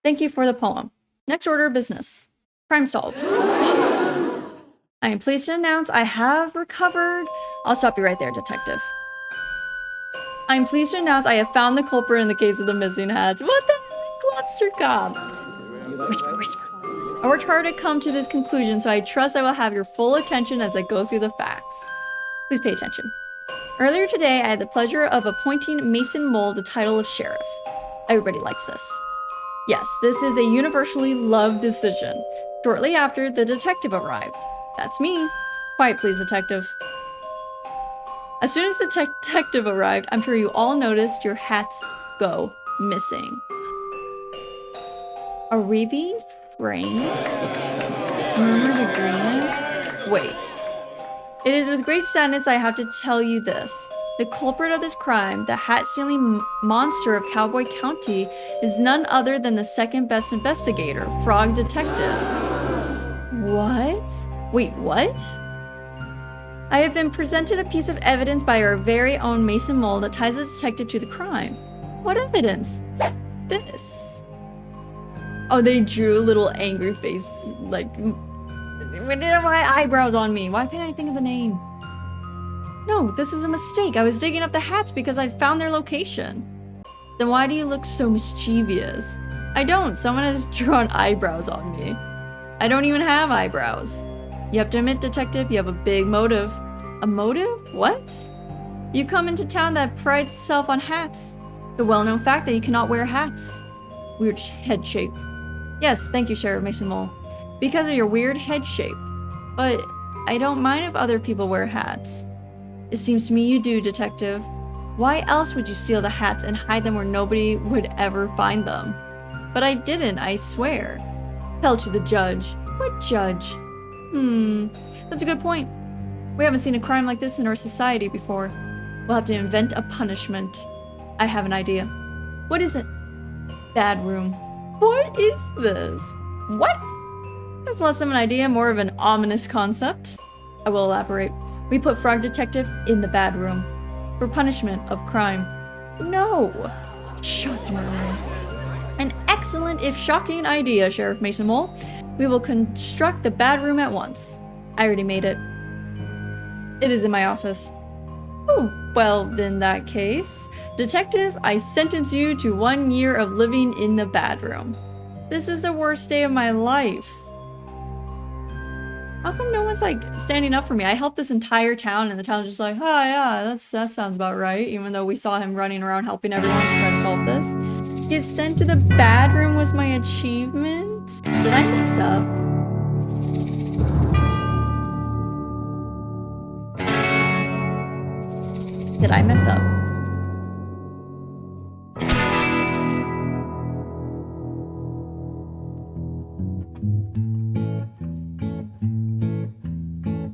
Thank you for the poem. Next order of business. Crime solved. I am pleased to announce I have recovered. I'll stop you right there, detective. I'm pleased to announce I have found the culprit in the case of the missing hats. What the heck, lobster cop? Whisper, whisper. I worked hard to come to this conclusion, so I trust I will have your full attention as I go through the facts. Please pay attention. Earlier today, I had the pleasure of appointing Mason Mole the title of sheriff. Everybody likes this. Yes, this is a universally loved decision. Shortly after, the detective arrived. That's me. Quiet, please, detective. As soon as the detective arrived, I'm sure you all noticed your hats go missing. Are we being framed? Murmured agreement? Wait. It is with great sadness I have to tell you this. The culprit of this crime, the hat-stealing monster of Cowboy County, is none other than the second best investigator, Frog Detective. What? Wait, what? I have been presented a piece of evidence by our very own Mason Mole that ties the detective to the crime. What evidence? This. Oh, they drew a little angry face, like, my eyebrows on me. Why can't I think of the name? No, this is a mistake. I was digging up the hats because I'd found their location. Then why do you look so mischievous? I don't. Someone has drawn eyebrows on me. I don't even have eyebrows. You have to admit, detective, you have a big motive. A motive? What? You come into town that prides itself on hats. The well-known fact that you cannot wear hats. Weird head shape. Yes, thank you, Sheriff Mason Mole. Because of your weird head shape. But I don't mind if other people wear hats. It seems to me you do, detective. Why else would you steal the hats and hide them where nobody would ever find them? But I didn't, I swear. Tell it to the judge. What judge? That's a good point. We haven't seen a crime like this in our society before. We'll have to invent a punishment. I have an idea. What is it? Bad room. What is this? What? That's less of an idea, more of an ominous concept. I will elaborate. We put Frog Detective in the bad room for punishment of crime. No! Shocked murmur. An excellent, if shocking idea, Sheriff Mason Mole. We will construct the bad room at once. I already made it. It is in my office. Oh, well, in that case, detective, I sentence you to 1 year of living in the bad room. This is the worst day of my life. How come no one's like standing up for me? I helped this entire town and the town's just like, oh yeah, that sounds about right. Even though we saw him running around helping everyone to try to solve this. His sent to the bad room was my achievement? Did I mess up? Did I mess up?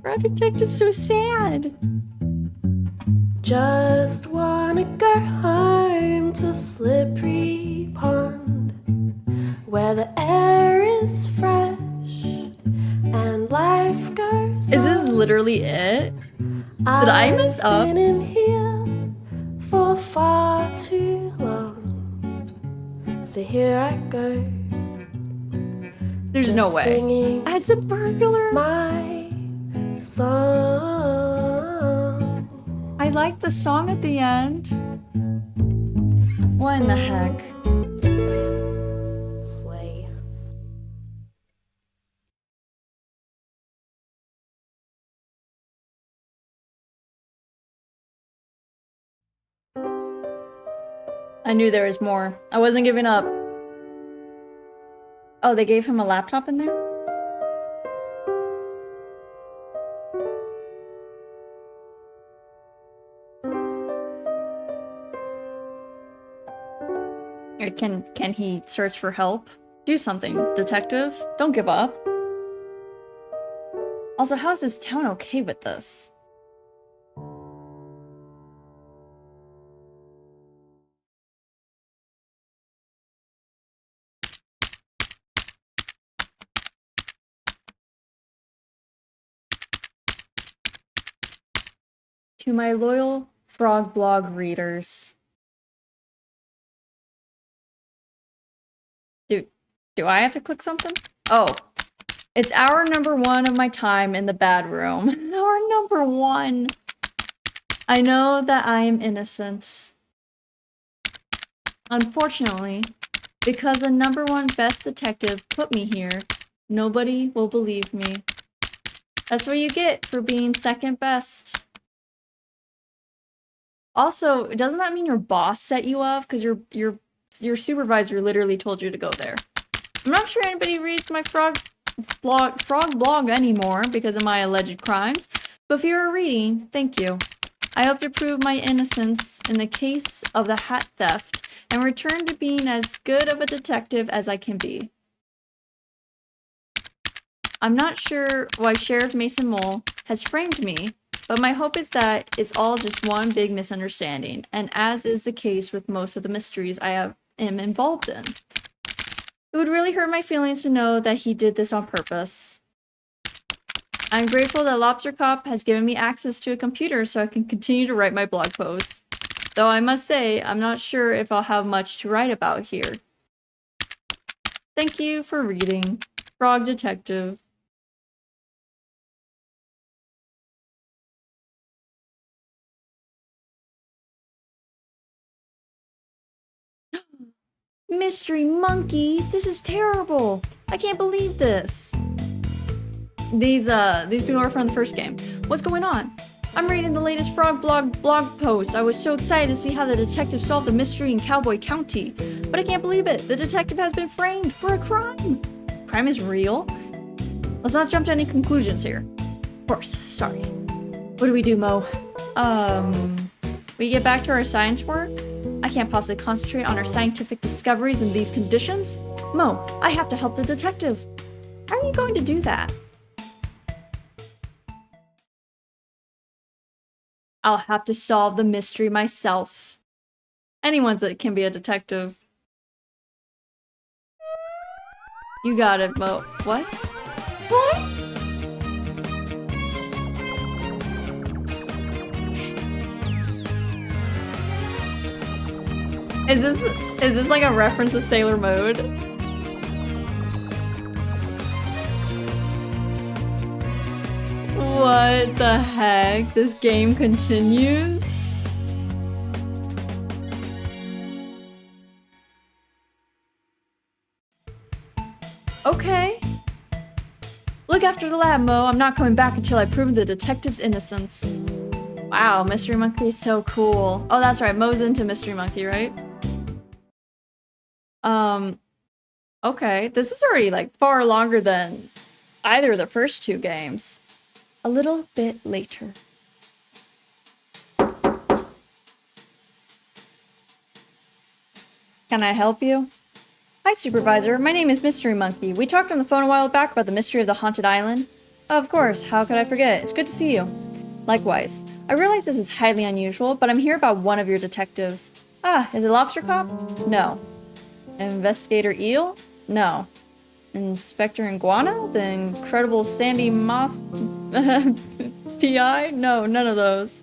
Frog Detective's so sad. Just wanna go home to Slippery Pond, where the air is fresh and life goes Is this on. literally it? Did I mess up? I've been in here for far too long, so here I go. There's no way. Singing As a burglar? my song. I like the song at the end. What in the heck? Slay. I knew there was more. I wasn't giving up. Oh, they gave him a laptop in there? Can he search for help? Do something, detective. Don't give up. Also, how is this town okay with this? To my loyal frog blog readers. Do I have to click something? Oh, it's hour number 1 of my time in the bad room. Hour number 1. I know that I am innocent. Unfortunately, because the number 1 best detective put me here, nobody will believe me. That's what you get for being second best. Also, doesn't that mean your boss set you up? Because your supervisor literally told you to go there. I'm not sure anybody reads my frog blog anymore because of my alleged crimes, but if you're reading, thank you. I hope to prove my innocence in the case of the hat theft and return to being as good of a detective as I can be. I'm not sure why Sheriff Mason Mole has framed me, but my hope is that it's all just one big misunderstanding, and as is the case with most of the mysteries I am involved in. It would really hurt my feelings to know that he did this on purpose. I'm grateful that Lobster Cop has given me access to a computer so I can continue to write my blog posts. Though I must say, I'm not sure if I'll have much to write about here. Thank you for reading. Frog Detective. Mystery Monkey, this is terrible. I can't believe this. These people are from the first game. What's going on? I'm reading the latest frog blog post. I was so excited to see how the detective solved the mystery in Cowboy County. But I can't believe it. The detective has been framed for a crime. Crime is real? Let's not jump to any conclusions here. Of course, sorry. What do we do, Mo? We get back to our science work? I can't possibly concentrate on our scientific discoveries in these conditions. Mo, I have to help the detective. How are you going to do that? I'll have to solve the mystery myself. Anyone that can be a detective. You got it, Mo. What? What? Is this like a reference to Sailor Mode? What the heck? This game continues? Okay. Look after the lab, Mo. I'm not coming back until I've proven the detective's innocence. Wow, Mystery Monkey is so cool. Oh, that's right. Mo's into Mystery Monkey, right? Okay. This is already like far longer than either of the first 2 games. A little bit later. Can I help you? Hi, Supervisor. My name is Mystery Monkey. We talked on the phone a while back about the mystery of the haunted island. Of course, how could I forget? It's good to see you. Likewise. I realize this is highly unusual, but I'm here about one of your detectives. Ah, is it Lobster Cop? No. Investigator Eel? No. Inspector Iguana? The incredible Sandy Moth PI? No, none of those.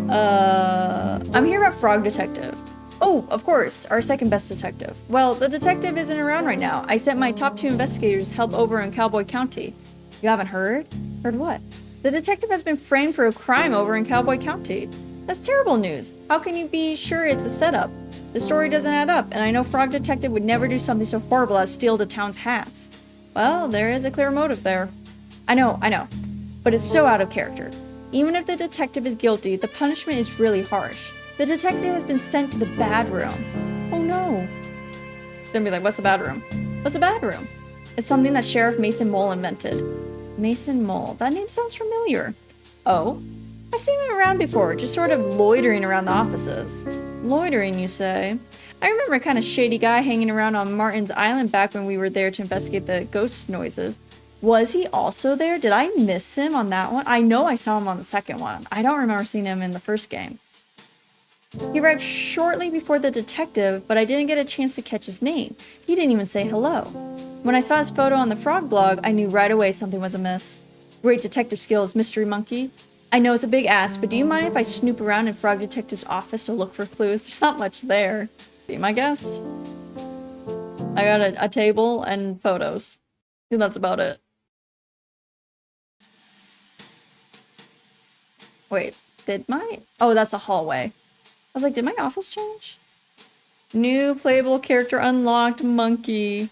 I'm here about Frog Detective. Oh, of course, our second best detective. Well, the detective isn't around right now. I sent my top 2 investigators to help over in Cowboy County. You haven't heard? Heard what? The detective has been framed for a crime over in Cowboy County. That's terrible news. How can you be sure it's a setup? The story doesn't add up, and I know Frog Detective would never do something so horrible as steal the town's hats. Well, there is a clear motive there. I know, but it's so out of character. Even if the detective is guilty, the punishment is really harsh. The detective has been sent to the bad room. Oh no. Then be like, what's the bad room? What's the bad room? It's something that Sheriff Mason Mole invented. Mason Mole, that name sounds familiar. Oh? I've seen him around before, just sort of loitering around the offices. Loitering, you say? I remember a kind of shady guy hanging around on Martin's Island back when we were there to investigate the ghost noises. Was he also there? Did I miss him on that one? I know I saw him on the second one. I don't remember seeing him in the first game. He arrived shortly before the detective, but I didn't get a chance to catch his name. He didn't even say hello. When I saw his photo on the frog blog, I knew right away something was amiss. Great detective skills, Mystery Monkey. I know it's a big ask, but do you mind if I snoop around in Frog Detective's office to look for clues? There's not much there. Be my guest. I got a table and photos. And that's about it. Wait, did my... Oh, that's a hallway. I was like, did my office change? New playable character unlocked, Monkey.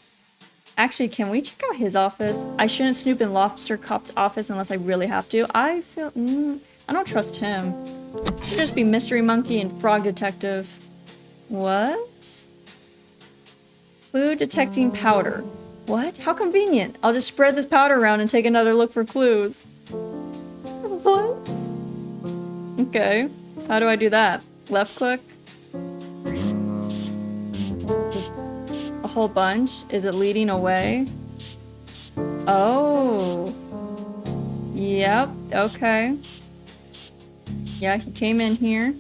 Actually, can we check out his office? I shouldn't snoop in Lobster Cop's office unless I really have to. I feel... I don't trust him. It should just be Mystery Monkey and Frog Detective. What? Clue detecting powder. What? How convenient. I'll just spread this powder around and take another look for clues. What? Okay. How do I do that? Left click? A whole bunch? Is it leading away? Oh. Yep. Okay. Yeah, he came in here.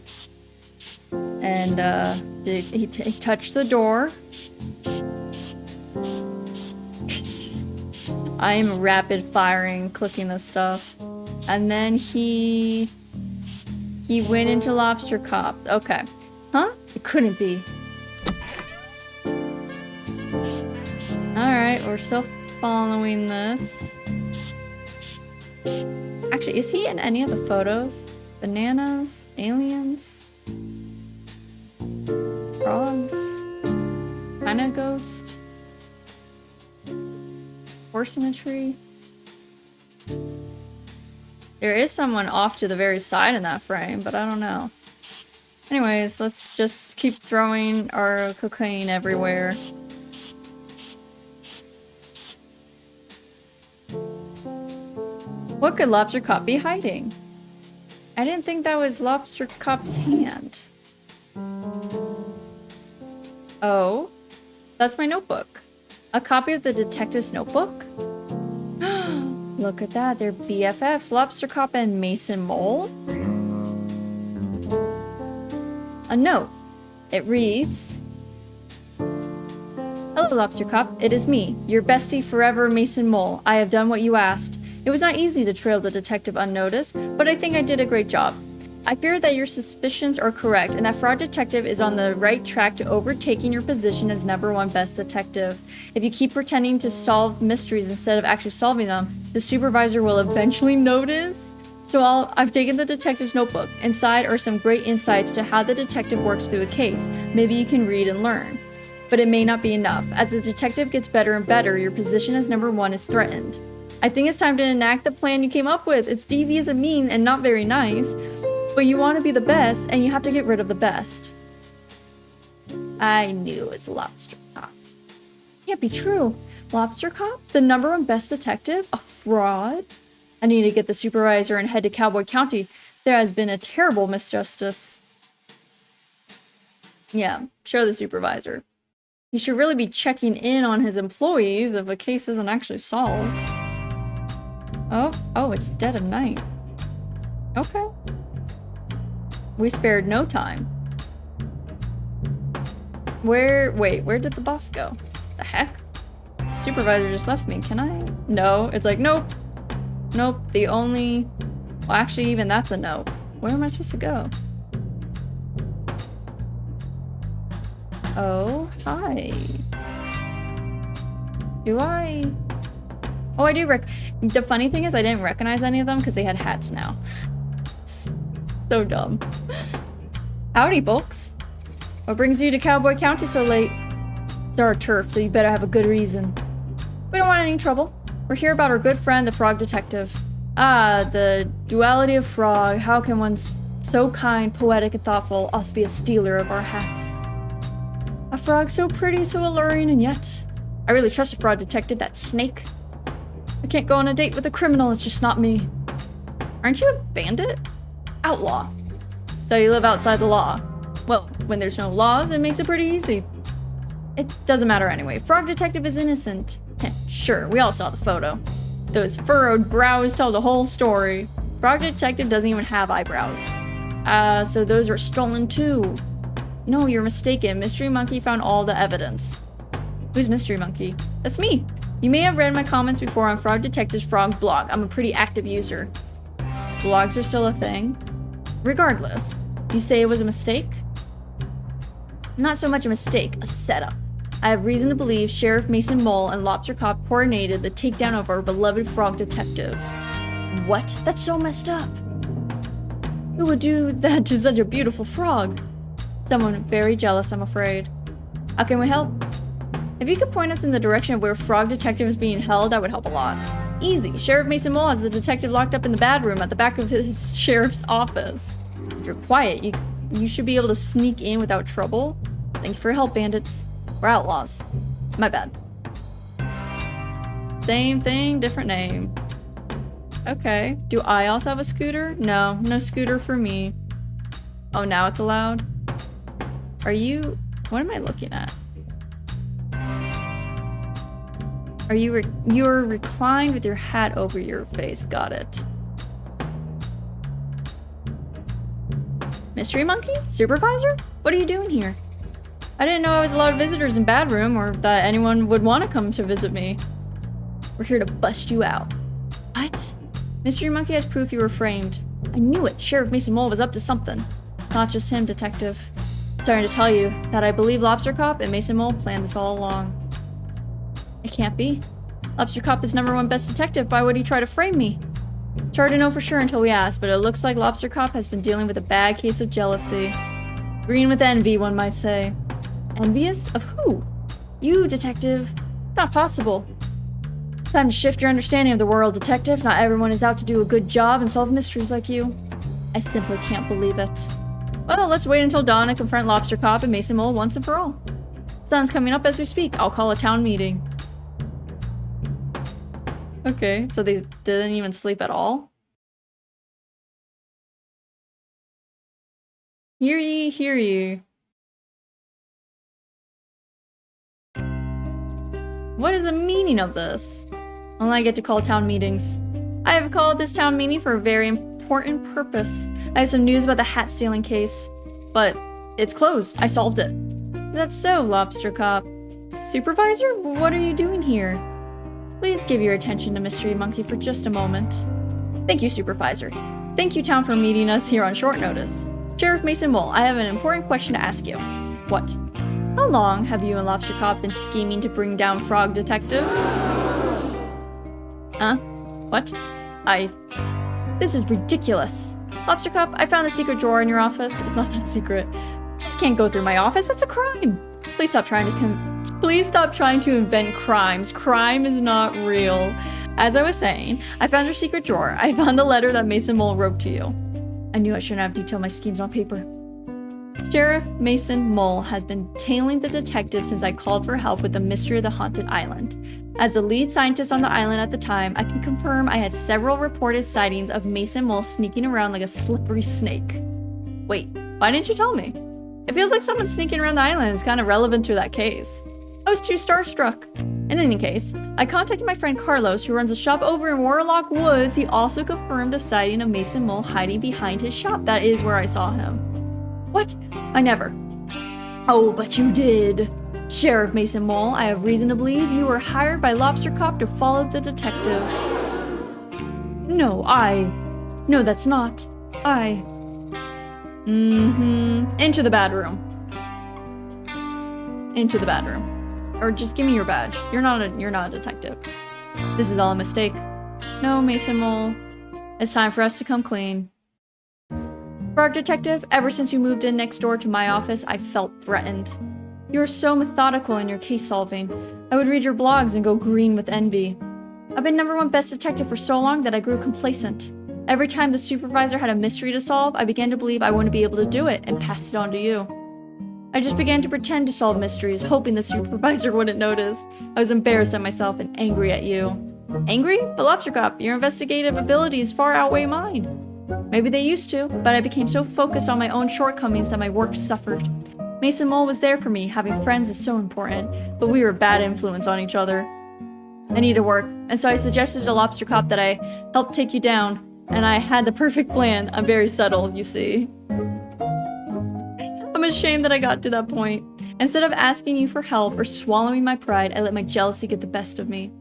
And, he touched the door. I'm rapid firing, clicking the stuff. And then he went into Lobster Cop. Okay. Huh? It couldn't be. Alright, we're still following this. Actually, is he in any of the photos? Bananas? Aliens? Frogs? Kinda ghost? Horse in a tree? There is someone off to the very side in that frame, but I don't know. Anyways, let's just keep throwing our cocaine everywhere. What could Lobster Cop be hiding? I didn't think that was Lobster Cop's hand. Oh, that's my notebook. A copy of the detective's notebook? Look at that, they're BFFs, Lobster Cop and Mason Mole. A note. It reads, "Hello, Lobster Cop. It is me, your bestie forever, Mason Mole. I have done what you asked. It was not easy to trail the detective unnoticed, but I think I did a great job. I fear that your suspicions are correct and that Fraud Detective is on the right track to overtaking your position as #1 best detective. If you keep pretending to solve mysteries instead of actually solving them, the supervisor will eventually notice." So I've taken the detective's notebook. Inside are some great insights to how the detective works through a case. Maybe you can read and learn. But it may not be enough. As the detective gets better and better, your position as #1 is threatened. I think it's time to enact the plan you came up with. It's devious and mean and not very nice. But you want to be the best, and you have to get rid of the best. I knew it was Lobster Cop. Can't be true. Lobster Cop? The #1 best detective? A fraud? I need to get the supervisor and head to Cowboy County. There has been a terrible misjustice. Yeah, show the supervisor. He should really be checking in on his employees if a case isn't actually solved. Oh, it's dead of night. Okay. We spared no time. Where did the boss go? The heck? Supervisor just left me, can I? No, it's like, nope. Nope, well, actually, even that's a nope. Where am I supposed to go? Oh, hi. Do I? Oh, I do the funny thing is I didn't recognize any of them because they had hats now. So dumb. Howdy, folks. What brings you to Cowboy County so late? It's our turf, so you better have a good reason. We don't want any trouble. We're here about our good friend, the Frog Detective. Ah, the duality of Frog. How can one so kind, poetic, and thoughtful also be a stealer of our hats? A frog so pretty, so alluring, and yet... I really trust a Frog Detective, that snake. I can't go on a date with a criminal, it's just not me. Aren't you a bandit? Outlaw. So you live outside the law. Well, when there's no laws, it makes it pretty easy. It doesn't matter anyway. Frog Detective is innocent. Sure, we all saw the photo. Those furrowed brows tell the whole story. Frog Detective doesn't even have eyebrows. So those are stolen too. No, you're mistaken. Mystery Monkey found all the evidence. Who's Mystery Monkey? That's me. You may have read my comments before on Frog Detective's Frog blog. I'm a pretty active user. Vlogs are still a thing. Regardless, you say it was a mistake? Not so much a mistake, a setup. I have reason to believe Sheriff Mason Mole and Lobster Cop coordinated the takedown of our beloved frog detective. What? That's so messed up. Who would do that to such a beautiful frog? Someone very jealous, I'm afraid. How can we help? If you could point us in the direction of where Frog Detective is being held, that would help a lot. Easy. Sheriff Mason Mole has the detective locked up in the bad room at the back of his sheriff's office. If you're quiet, you should be able to sneak in without trouble. Thank you for your help, bandits. We're outlaws. My bad. Same thing, different name. Okay. Do I also have a scooter? No, no scooter for me. Oh, now it's allowed? Are you... What am I looking at? Are you're reclined with your hat over your face. Got it. Mystery Monkey? Supervisor? What are you doing here? I didn't know I was allowed visitors in Bad Room or that anyone would want to come to visit me. We're here to bust you out. What? Mystery Monkey has proof you were framed. I knew it. Sheriff Mason Mole was up to something. Not just him, Detective. Sorry to tell you that I believe Lobster Cop and Mason Mole planned this all along. It can't be. Lobster Cop is #1 best detective. Why would he try to frame me? It's hard to know for sure until we ask, but it looks like Lobster Cop has been dealing with a bad case of jealousy. Green with envy, one might say. Envious? Of who? You, Detective. Not possible. It's time to shift your understanding of the world, Detective. Not everyone is out to do a good job and solve mysteries like you. I simply can't believe it. Well, let's wait until dawn and confront Lobster Cop and Mason Mole once and for all. Sun's coming up as we speak. I'll call a town meeting. Okay, so they didn't even sleep at all? Hear ye, hear ye. What is the meaning of this? Well, I get to call town meetings. I have called this town meeting for a very important purpose. I have some news about the hat stealing case. But it's closed. I solved it. That's so, Lobster Cop. Supervisor? What are you doing here? Please give your attention to Mystery Monkey for just a moment. Thank you, Supervisor. Thank you, town, for meeting us here on short notice. Sheriff Mason Mole, I have an important question to ask you. What? How long have you and Lobster Cop been scheming to bring down Frog Detective? Huh? What? This is ridiculous. Lobster Cop, I found the secret drawer in your office. It's not that secret. You just can't go through my office. That's a crime. Please stop trying to invent crimes. Crime is not real. As I was saying, I found your secret drawer. I found the letter that Mason Mole wrote to you. I knew I shouldn't have detailed my schemes on paper. Sheriff Mason Mole has been tailing the detective since I called for help with the mystery of the haunted island. As the lead scientist on the island at the time, I can confirm I had several reported sightings of Mason Mole sneaking around like a slippery snake. Wait, why didn't you tell me? It feels like someone sneaking around the island is kind of relevant to that case. I was too starstruck. In any case, I contacted my friend Carlos, who runs a shop over in Warlock Woods. He also confirmed a sighting of Mason Mole hiding behind his shop. That is where I saw him. What? I never. Oh, but you did. Sheriff Mason Mole, I have reason to believe you were hired by Lobster Cop to follow the detective. No, that's not. Into the bad room. Into the bad room. Or just give me your badge. You're not a detective. This is all a mistake. No, Mason Mole. It's time for us to come clean. Frog Detective, ever since you moved in next door to my office, I felt threatened. You are so methodical in your case solving. I would read your blogs and go green with envy. I've been #1 best detective for so long that I grew complacent. Every time the supervisor had a mystery to solve, I began to believe I wouldn't be able to do it and passed it on to you. I just began to pretend to solve mysteries, hoping the supervisor wouldn't notice. I was embarrassed at myself and angry at you. Angry? But Lobster Cop, your investigative abilities far outweigh mine. Maybe they used to, but I became so focused on my own shortcomings that my work suffered. Mason Mole was there for me. Having friends is so important, but we were a bad influence on each other. I need to work, and so I suggested to Lobster Cop that I help take you down, and I had the perfect plan. I'm very subtle, you see. I'm ashamed that I got to that point. Instead of asking you for help or swallowing my pride, I let my jealousy get the best of me.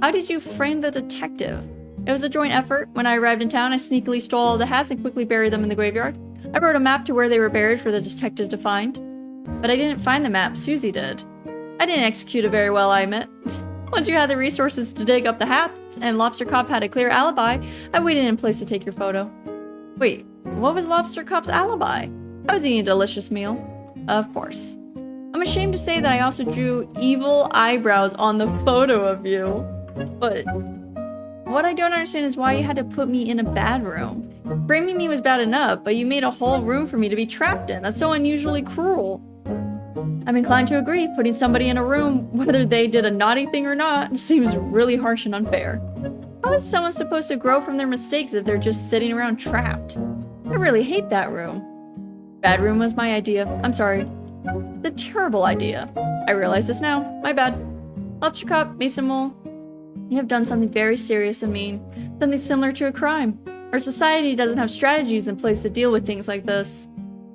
How did you frame the detective? It was a joint effort. When I arrived in town, I sneakily stole all the hats and quickly buried them in the graveyard. I wrote a map to where they were buried for the detective to find. But I didn't find the map, Susie did. I didn't execute it very well, I admit. Once you had the resources to dig up the hats and Lobster Cop had a clear alibi, I waited in place to take your photo. Wait, what was Lobster Cop's alibi? I was eating a delicious meal. Of course. I'm ashamed to say that I also drew evil eyebrows on the photo of you. But what I don't understand is why you had to put me in a bad room. Framing me was bad enough, but you made a whole room for me to be trapped in. That's so unusually cruel. I'm inclined to agree. Putting somebody in a room, whether they did a naughty thing or not, seems really harsh and unfair. How is someone supposed to grow from their mistakes if they're just sitting around trapped? I really hate that room. Bad room was my idea. I'm sorry. The terrible idea. I realize this now. My bad. Lobster Cop, Mason Mole, you have done something very serious and mean. Something similar to a crime. Our society doesn't have strategies in place to deal with things like this.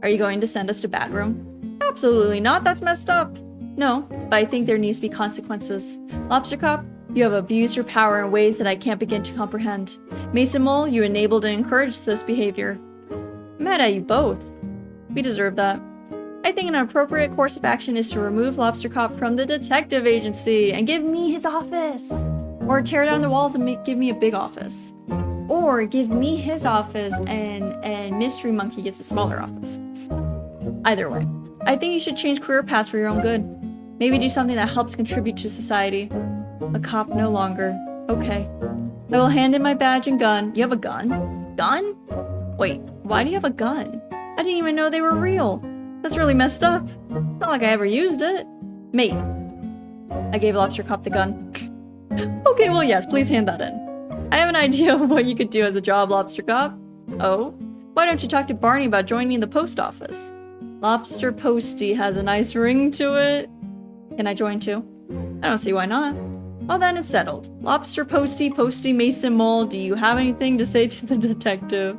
Are you going to send us to Bad Room? Absolutely not. That's messed up. No, but I think there needs to be consequences. Lobster Cop, you have abused your power in ways that I can't begin to comprehend. Mason Mole, you enabled and encouraged this behavior. I'm mad at you both. We deserve that. I think an appropriate course of action is to remove Lobster Cop from the detective agency and give me his office. Or tear down the walls and give me a big office. Or give me his office and Mystery Monkey gets a smaller office. Either way, I think you should change career paths for your own good. Maybe do something that helps contribute to society. A cop no longer. Okay. I will hand in my badge and gun. You have a gun? Gun? Wait, why do you have a gun? I didn't even know they were real. That's really messed up. Not like I ever used it. Mate. I gave Lobster Cop the gun. Okay, well yes, please hand that in. I have an idea of what you could do as a job, Lobster Cop. Oh? Why don't you talk to Barney about joining me in the post office? Lobster Posty has a nice ring to it. Can I join too? I don't see why not. Well then, it's settled. Lobster Posty, Mason Mole, do you have anything to say to the detective?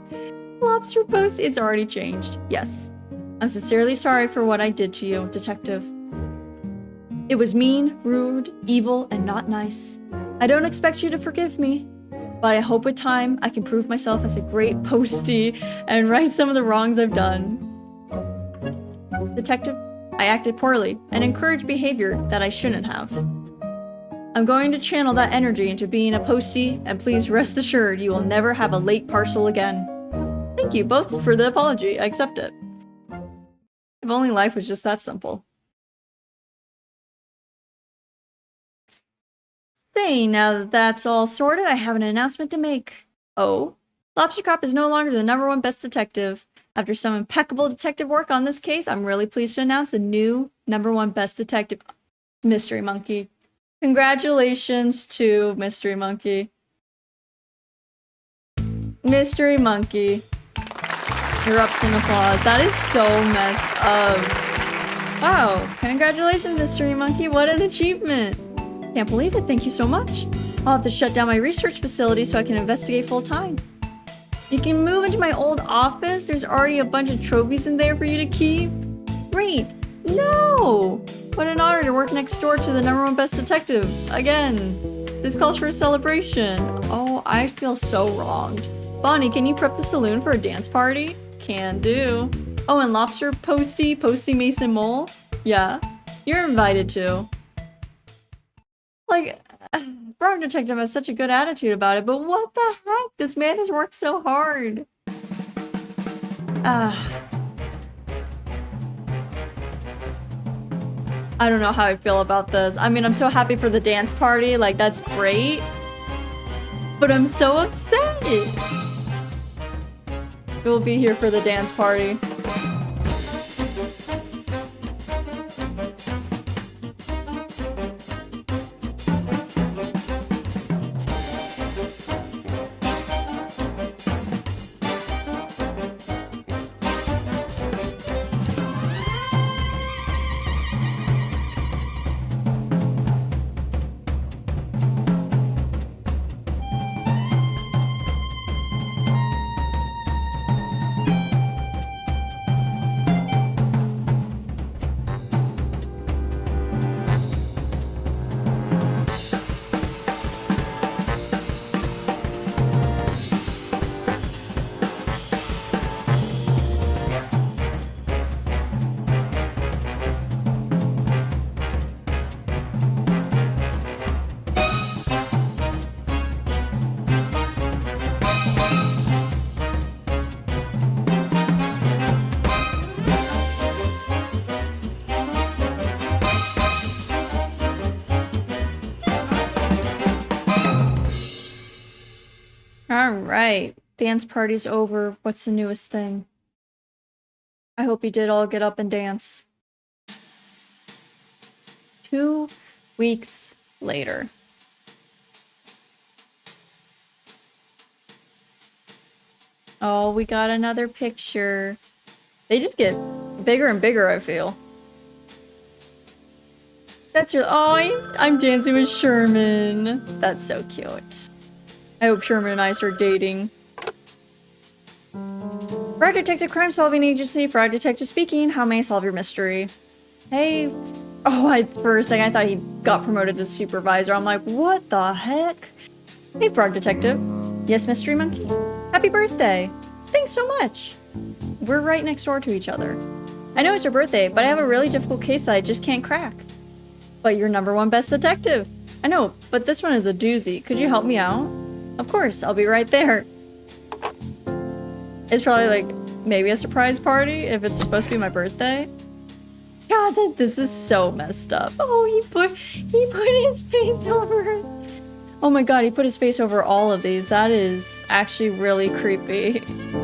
Lobster Posty, it's already changed. Yes. I'm sincerely sorry for what I did to you, detective. It was mean, rude, evil, and not nice. I don't expect you to forgive me, but I hope with time I can prove myself as a great postie and right some of the wrongs I've done. Detective, I acted poorly and encouraged behavior that I shouldn't have. I'm going to channel that energy into being a postie, and please rest assured you will never have a late parcel again. Thank you both for the apology. I accept it. If only life was just that simple. Say, now that that's all sorted, I have an announcement to make. Oh? Lobster Cop is no longer the #1 best detective. After some impeccable detective work on this case, I'm really pleased to announce the new #1 best detective, Mystery Monkey. Congratulations to Mystery Monkey. Mystery Monkey. Erupts in applause. That is so messed up. Wow, congratulations, Mystery Monkey. What an achievement. Can't believe it. Thank you so much. I'll have to shut down my research facility so I can investigate full time. You can move into my old office. There's already a bunch of trophies in there for you to keep. Great. No! What an honor to work next door to the #1 best detective. Again. This calls for a celebration. Oh, I feel so wronged. Bonnie, can you prep the saloon for a dance party? Can do. Oh, and Lobster Posty, Mason Mole? Yeah. You're invited to. Like, Frog Detective has such a good attitude about it, but what the heck? This man has worked so hard. I don't know how I feel about this. I mean, I'm so happy for the dance party, like, that's great. But I'm so upset. We'll be here for the dance party. All right. Dance party's over. What's the newest thing? I hope you did all get up and dance. 2 weeks later. Oh, we got another picture. They just get bigger and bigger, I feel. That's your— oh, I'm dancing with Sherman. That's so cute. I hope Sherman and I start dating. Fraud Detective Crime Solving Agency, Fraud Detective speaking. How may I solve your mystery? Hey. Oh, for a second I thought he got promoted to supervisor. I'm like, what the heck? Hey, Fraud Detective. Yes, Mystery Monkey? Happy birthday. Thanks so much. We're right next door to each other. I know it's your birthday, but I have a really difficult case that I just can't crack. But you're #1 best detective. I know, but this one is a doozy. Could you help me out? Of course, I'll be right there. It's probably like maybe a surprise party if it's supposed to be my birthday. God, this is so messed up. Oh, he put his face over it. Oh my god, he put his face over all of these. That is actually really creepy.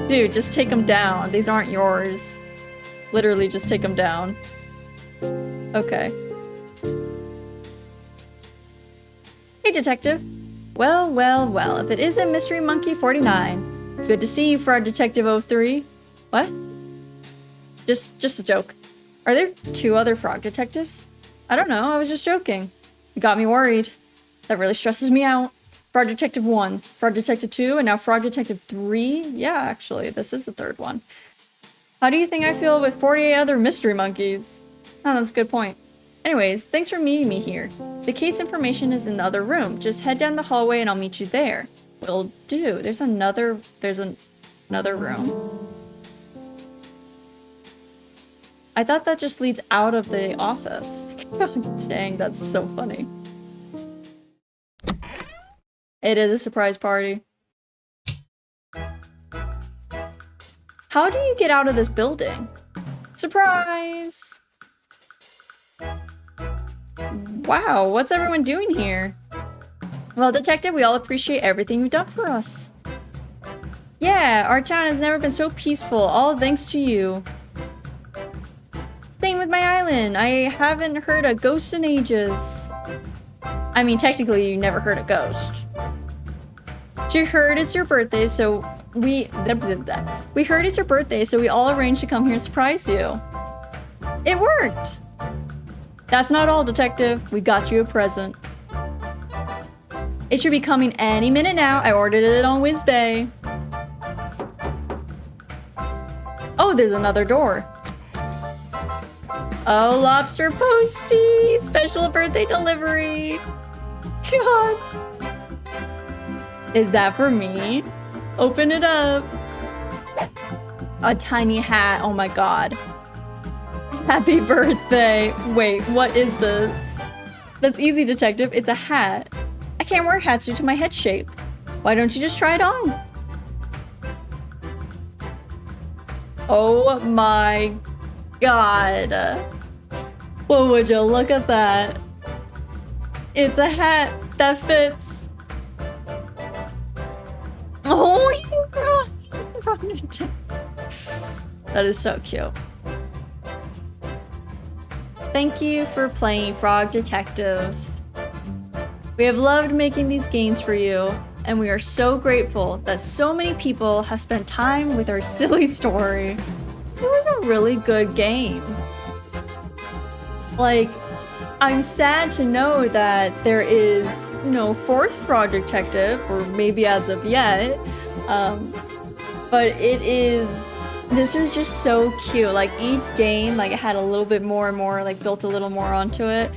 Dude, just take them down. These aren't yours. Literally, just take them down. Okay. Hey, detective. Well, well, well, if it isn't MysteryMonkey49. Good to see you, Fraud Detective 03. What? Just a joke. Are there 2 other frog detectives? I don't know, I was just joking. You got me worried. That really stresses me out. Fraud Detective 1, Fraud Detective 2, and now Fraud Detective 3? Yeah, actually, this is the 3rd one. How do you think I feel with 48 other mystery monkeys? Oh, that's a good point. Anyways, thanks for meeting me here. The case information is in the other room. Just head down the hallway and I'll meet you there. Will do. There's another room. I thought that just leads out of the office. God dang, that's so funny. It is a surprise party. How do you get out of this building? Surprise! Wow, what's everyone doing here? Well, Detective, we all appreciate everything you've done for us. Yeah, our town has never been so peaceful, all thanks to you. Same with my island. I haven't heard a ghost in ages. I mean, technically, you never heard a ghost. She heard it's your birthday, so we heard it's your birthday, so we all arranged to come here and surprise you. It worked. That's not all, Detective. We got you a present. It should be coming any minute now. I ordered it on WizBay. Oh, there's another door. Oh, lobster postie! Special birthday delivery! God! Is that for me? Open it up! A tiny hat, oh my god. Happy birthday! Wait, what is this? That's easy, Detective, it's a hat. I can't wear hats due to my head shape. Why don't you just try it on? Oh my god. Well, would you look at that? It's a hat that fits. Oh, you brought it down. That is so cute. Thank you for playing Frog Detective. We have loved making these games for you, and we are so grateful that so many people have spent time with our silly story. It was a really good game. Like, I'm sad to know that there is no 4th Frog Detective, or maybe as of yet, but this was just so cute. Like, each game, like, it had a little bit more and more, like, built a little more onto it.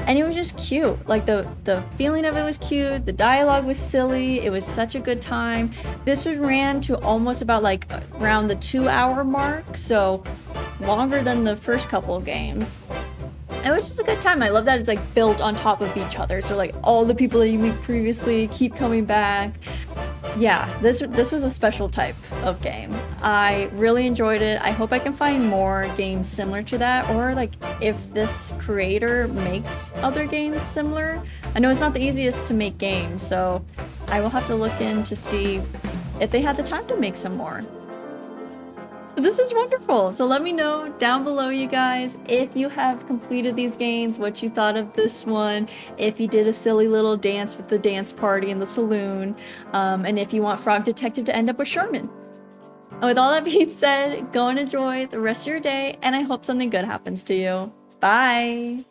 And it was just cute. Like, the feeling of it was cute. The dialogue was silly. It was such a good time. This was ran to almost about, like, around the 2-hour mark. So, longer than the first couple of games. It was just a good time. I love that it's, like, built on top of each other. So, like, all the people that you meet previously keep coming back. Yeah, this was a special type of game. I really enjoyed it. I hope I can find more games similar to that, or like if this creator makes other games similar. I know it's not the easiest to make games, so I will have to look in to see if they had the time to make some more. But this is wonderful. So let me know down below, you guys, if you have completed these games, what you thought of this one, if you did a silly little dance with the dance party in the saloon, and if you want Frog Detective to end up with Sherman. And with all that being said, go and enjoy the rest of your day, and I hope something good happens to you. Bye!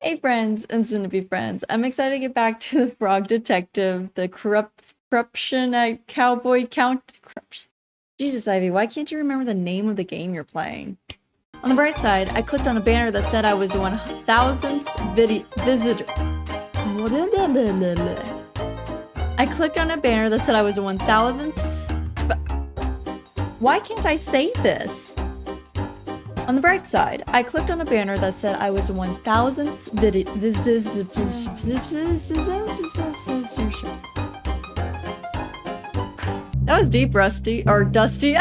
Hey friends and soon-to-be friends, I'm excited to get back to the Frog Detective, the corruption at Cowboy corruption. Jesus, Ivy, why can't you remember the name of the game you're playing? On the bright side, I clicked on a banner that said I was the 1000th visitor. I clicked on a banner that said I was the 1000th. Why can't I say this? On the bright side, I clicked on a banner that said I was 1000th That was deep, Rusty, or Dusty.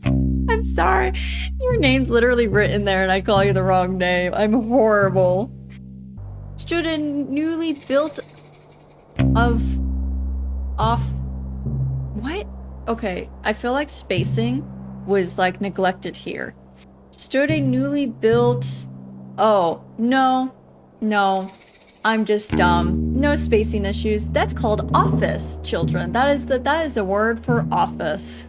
I'm sorry. Your name's literally written there and I call you the wrong name. I'm horrible. Stood a newly built what? Okay, I feel like spacing was like neglected here. Stood a newly built... Oh, no. I'm just dumb. No spacing issues. That's called office, children. That is the word for office.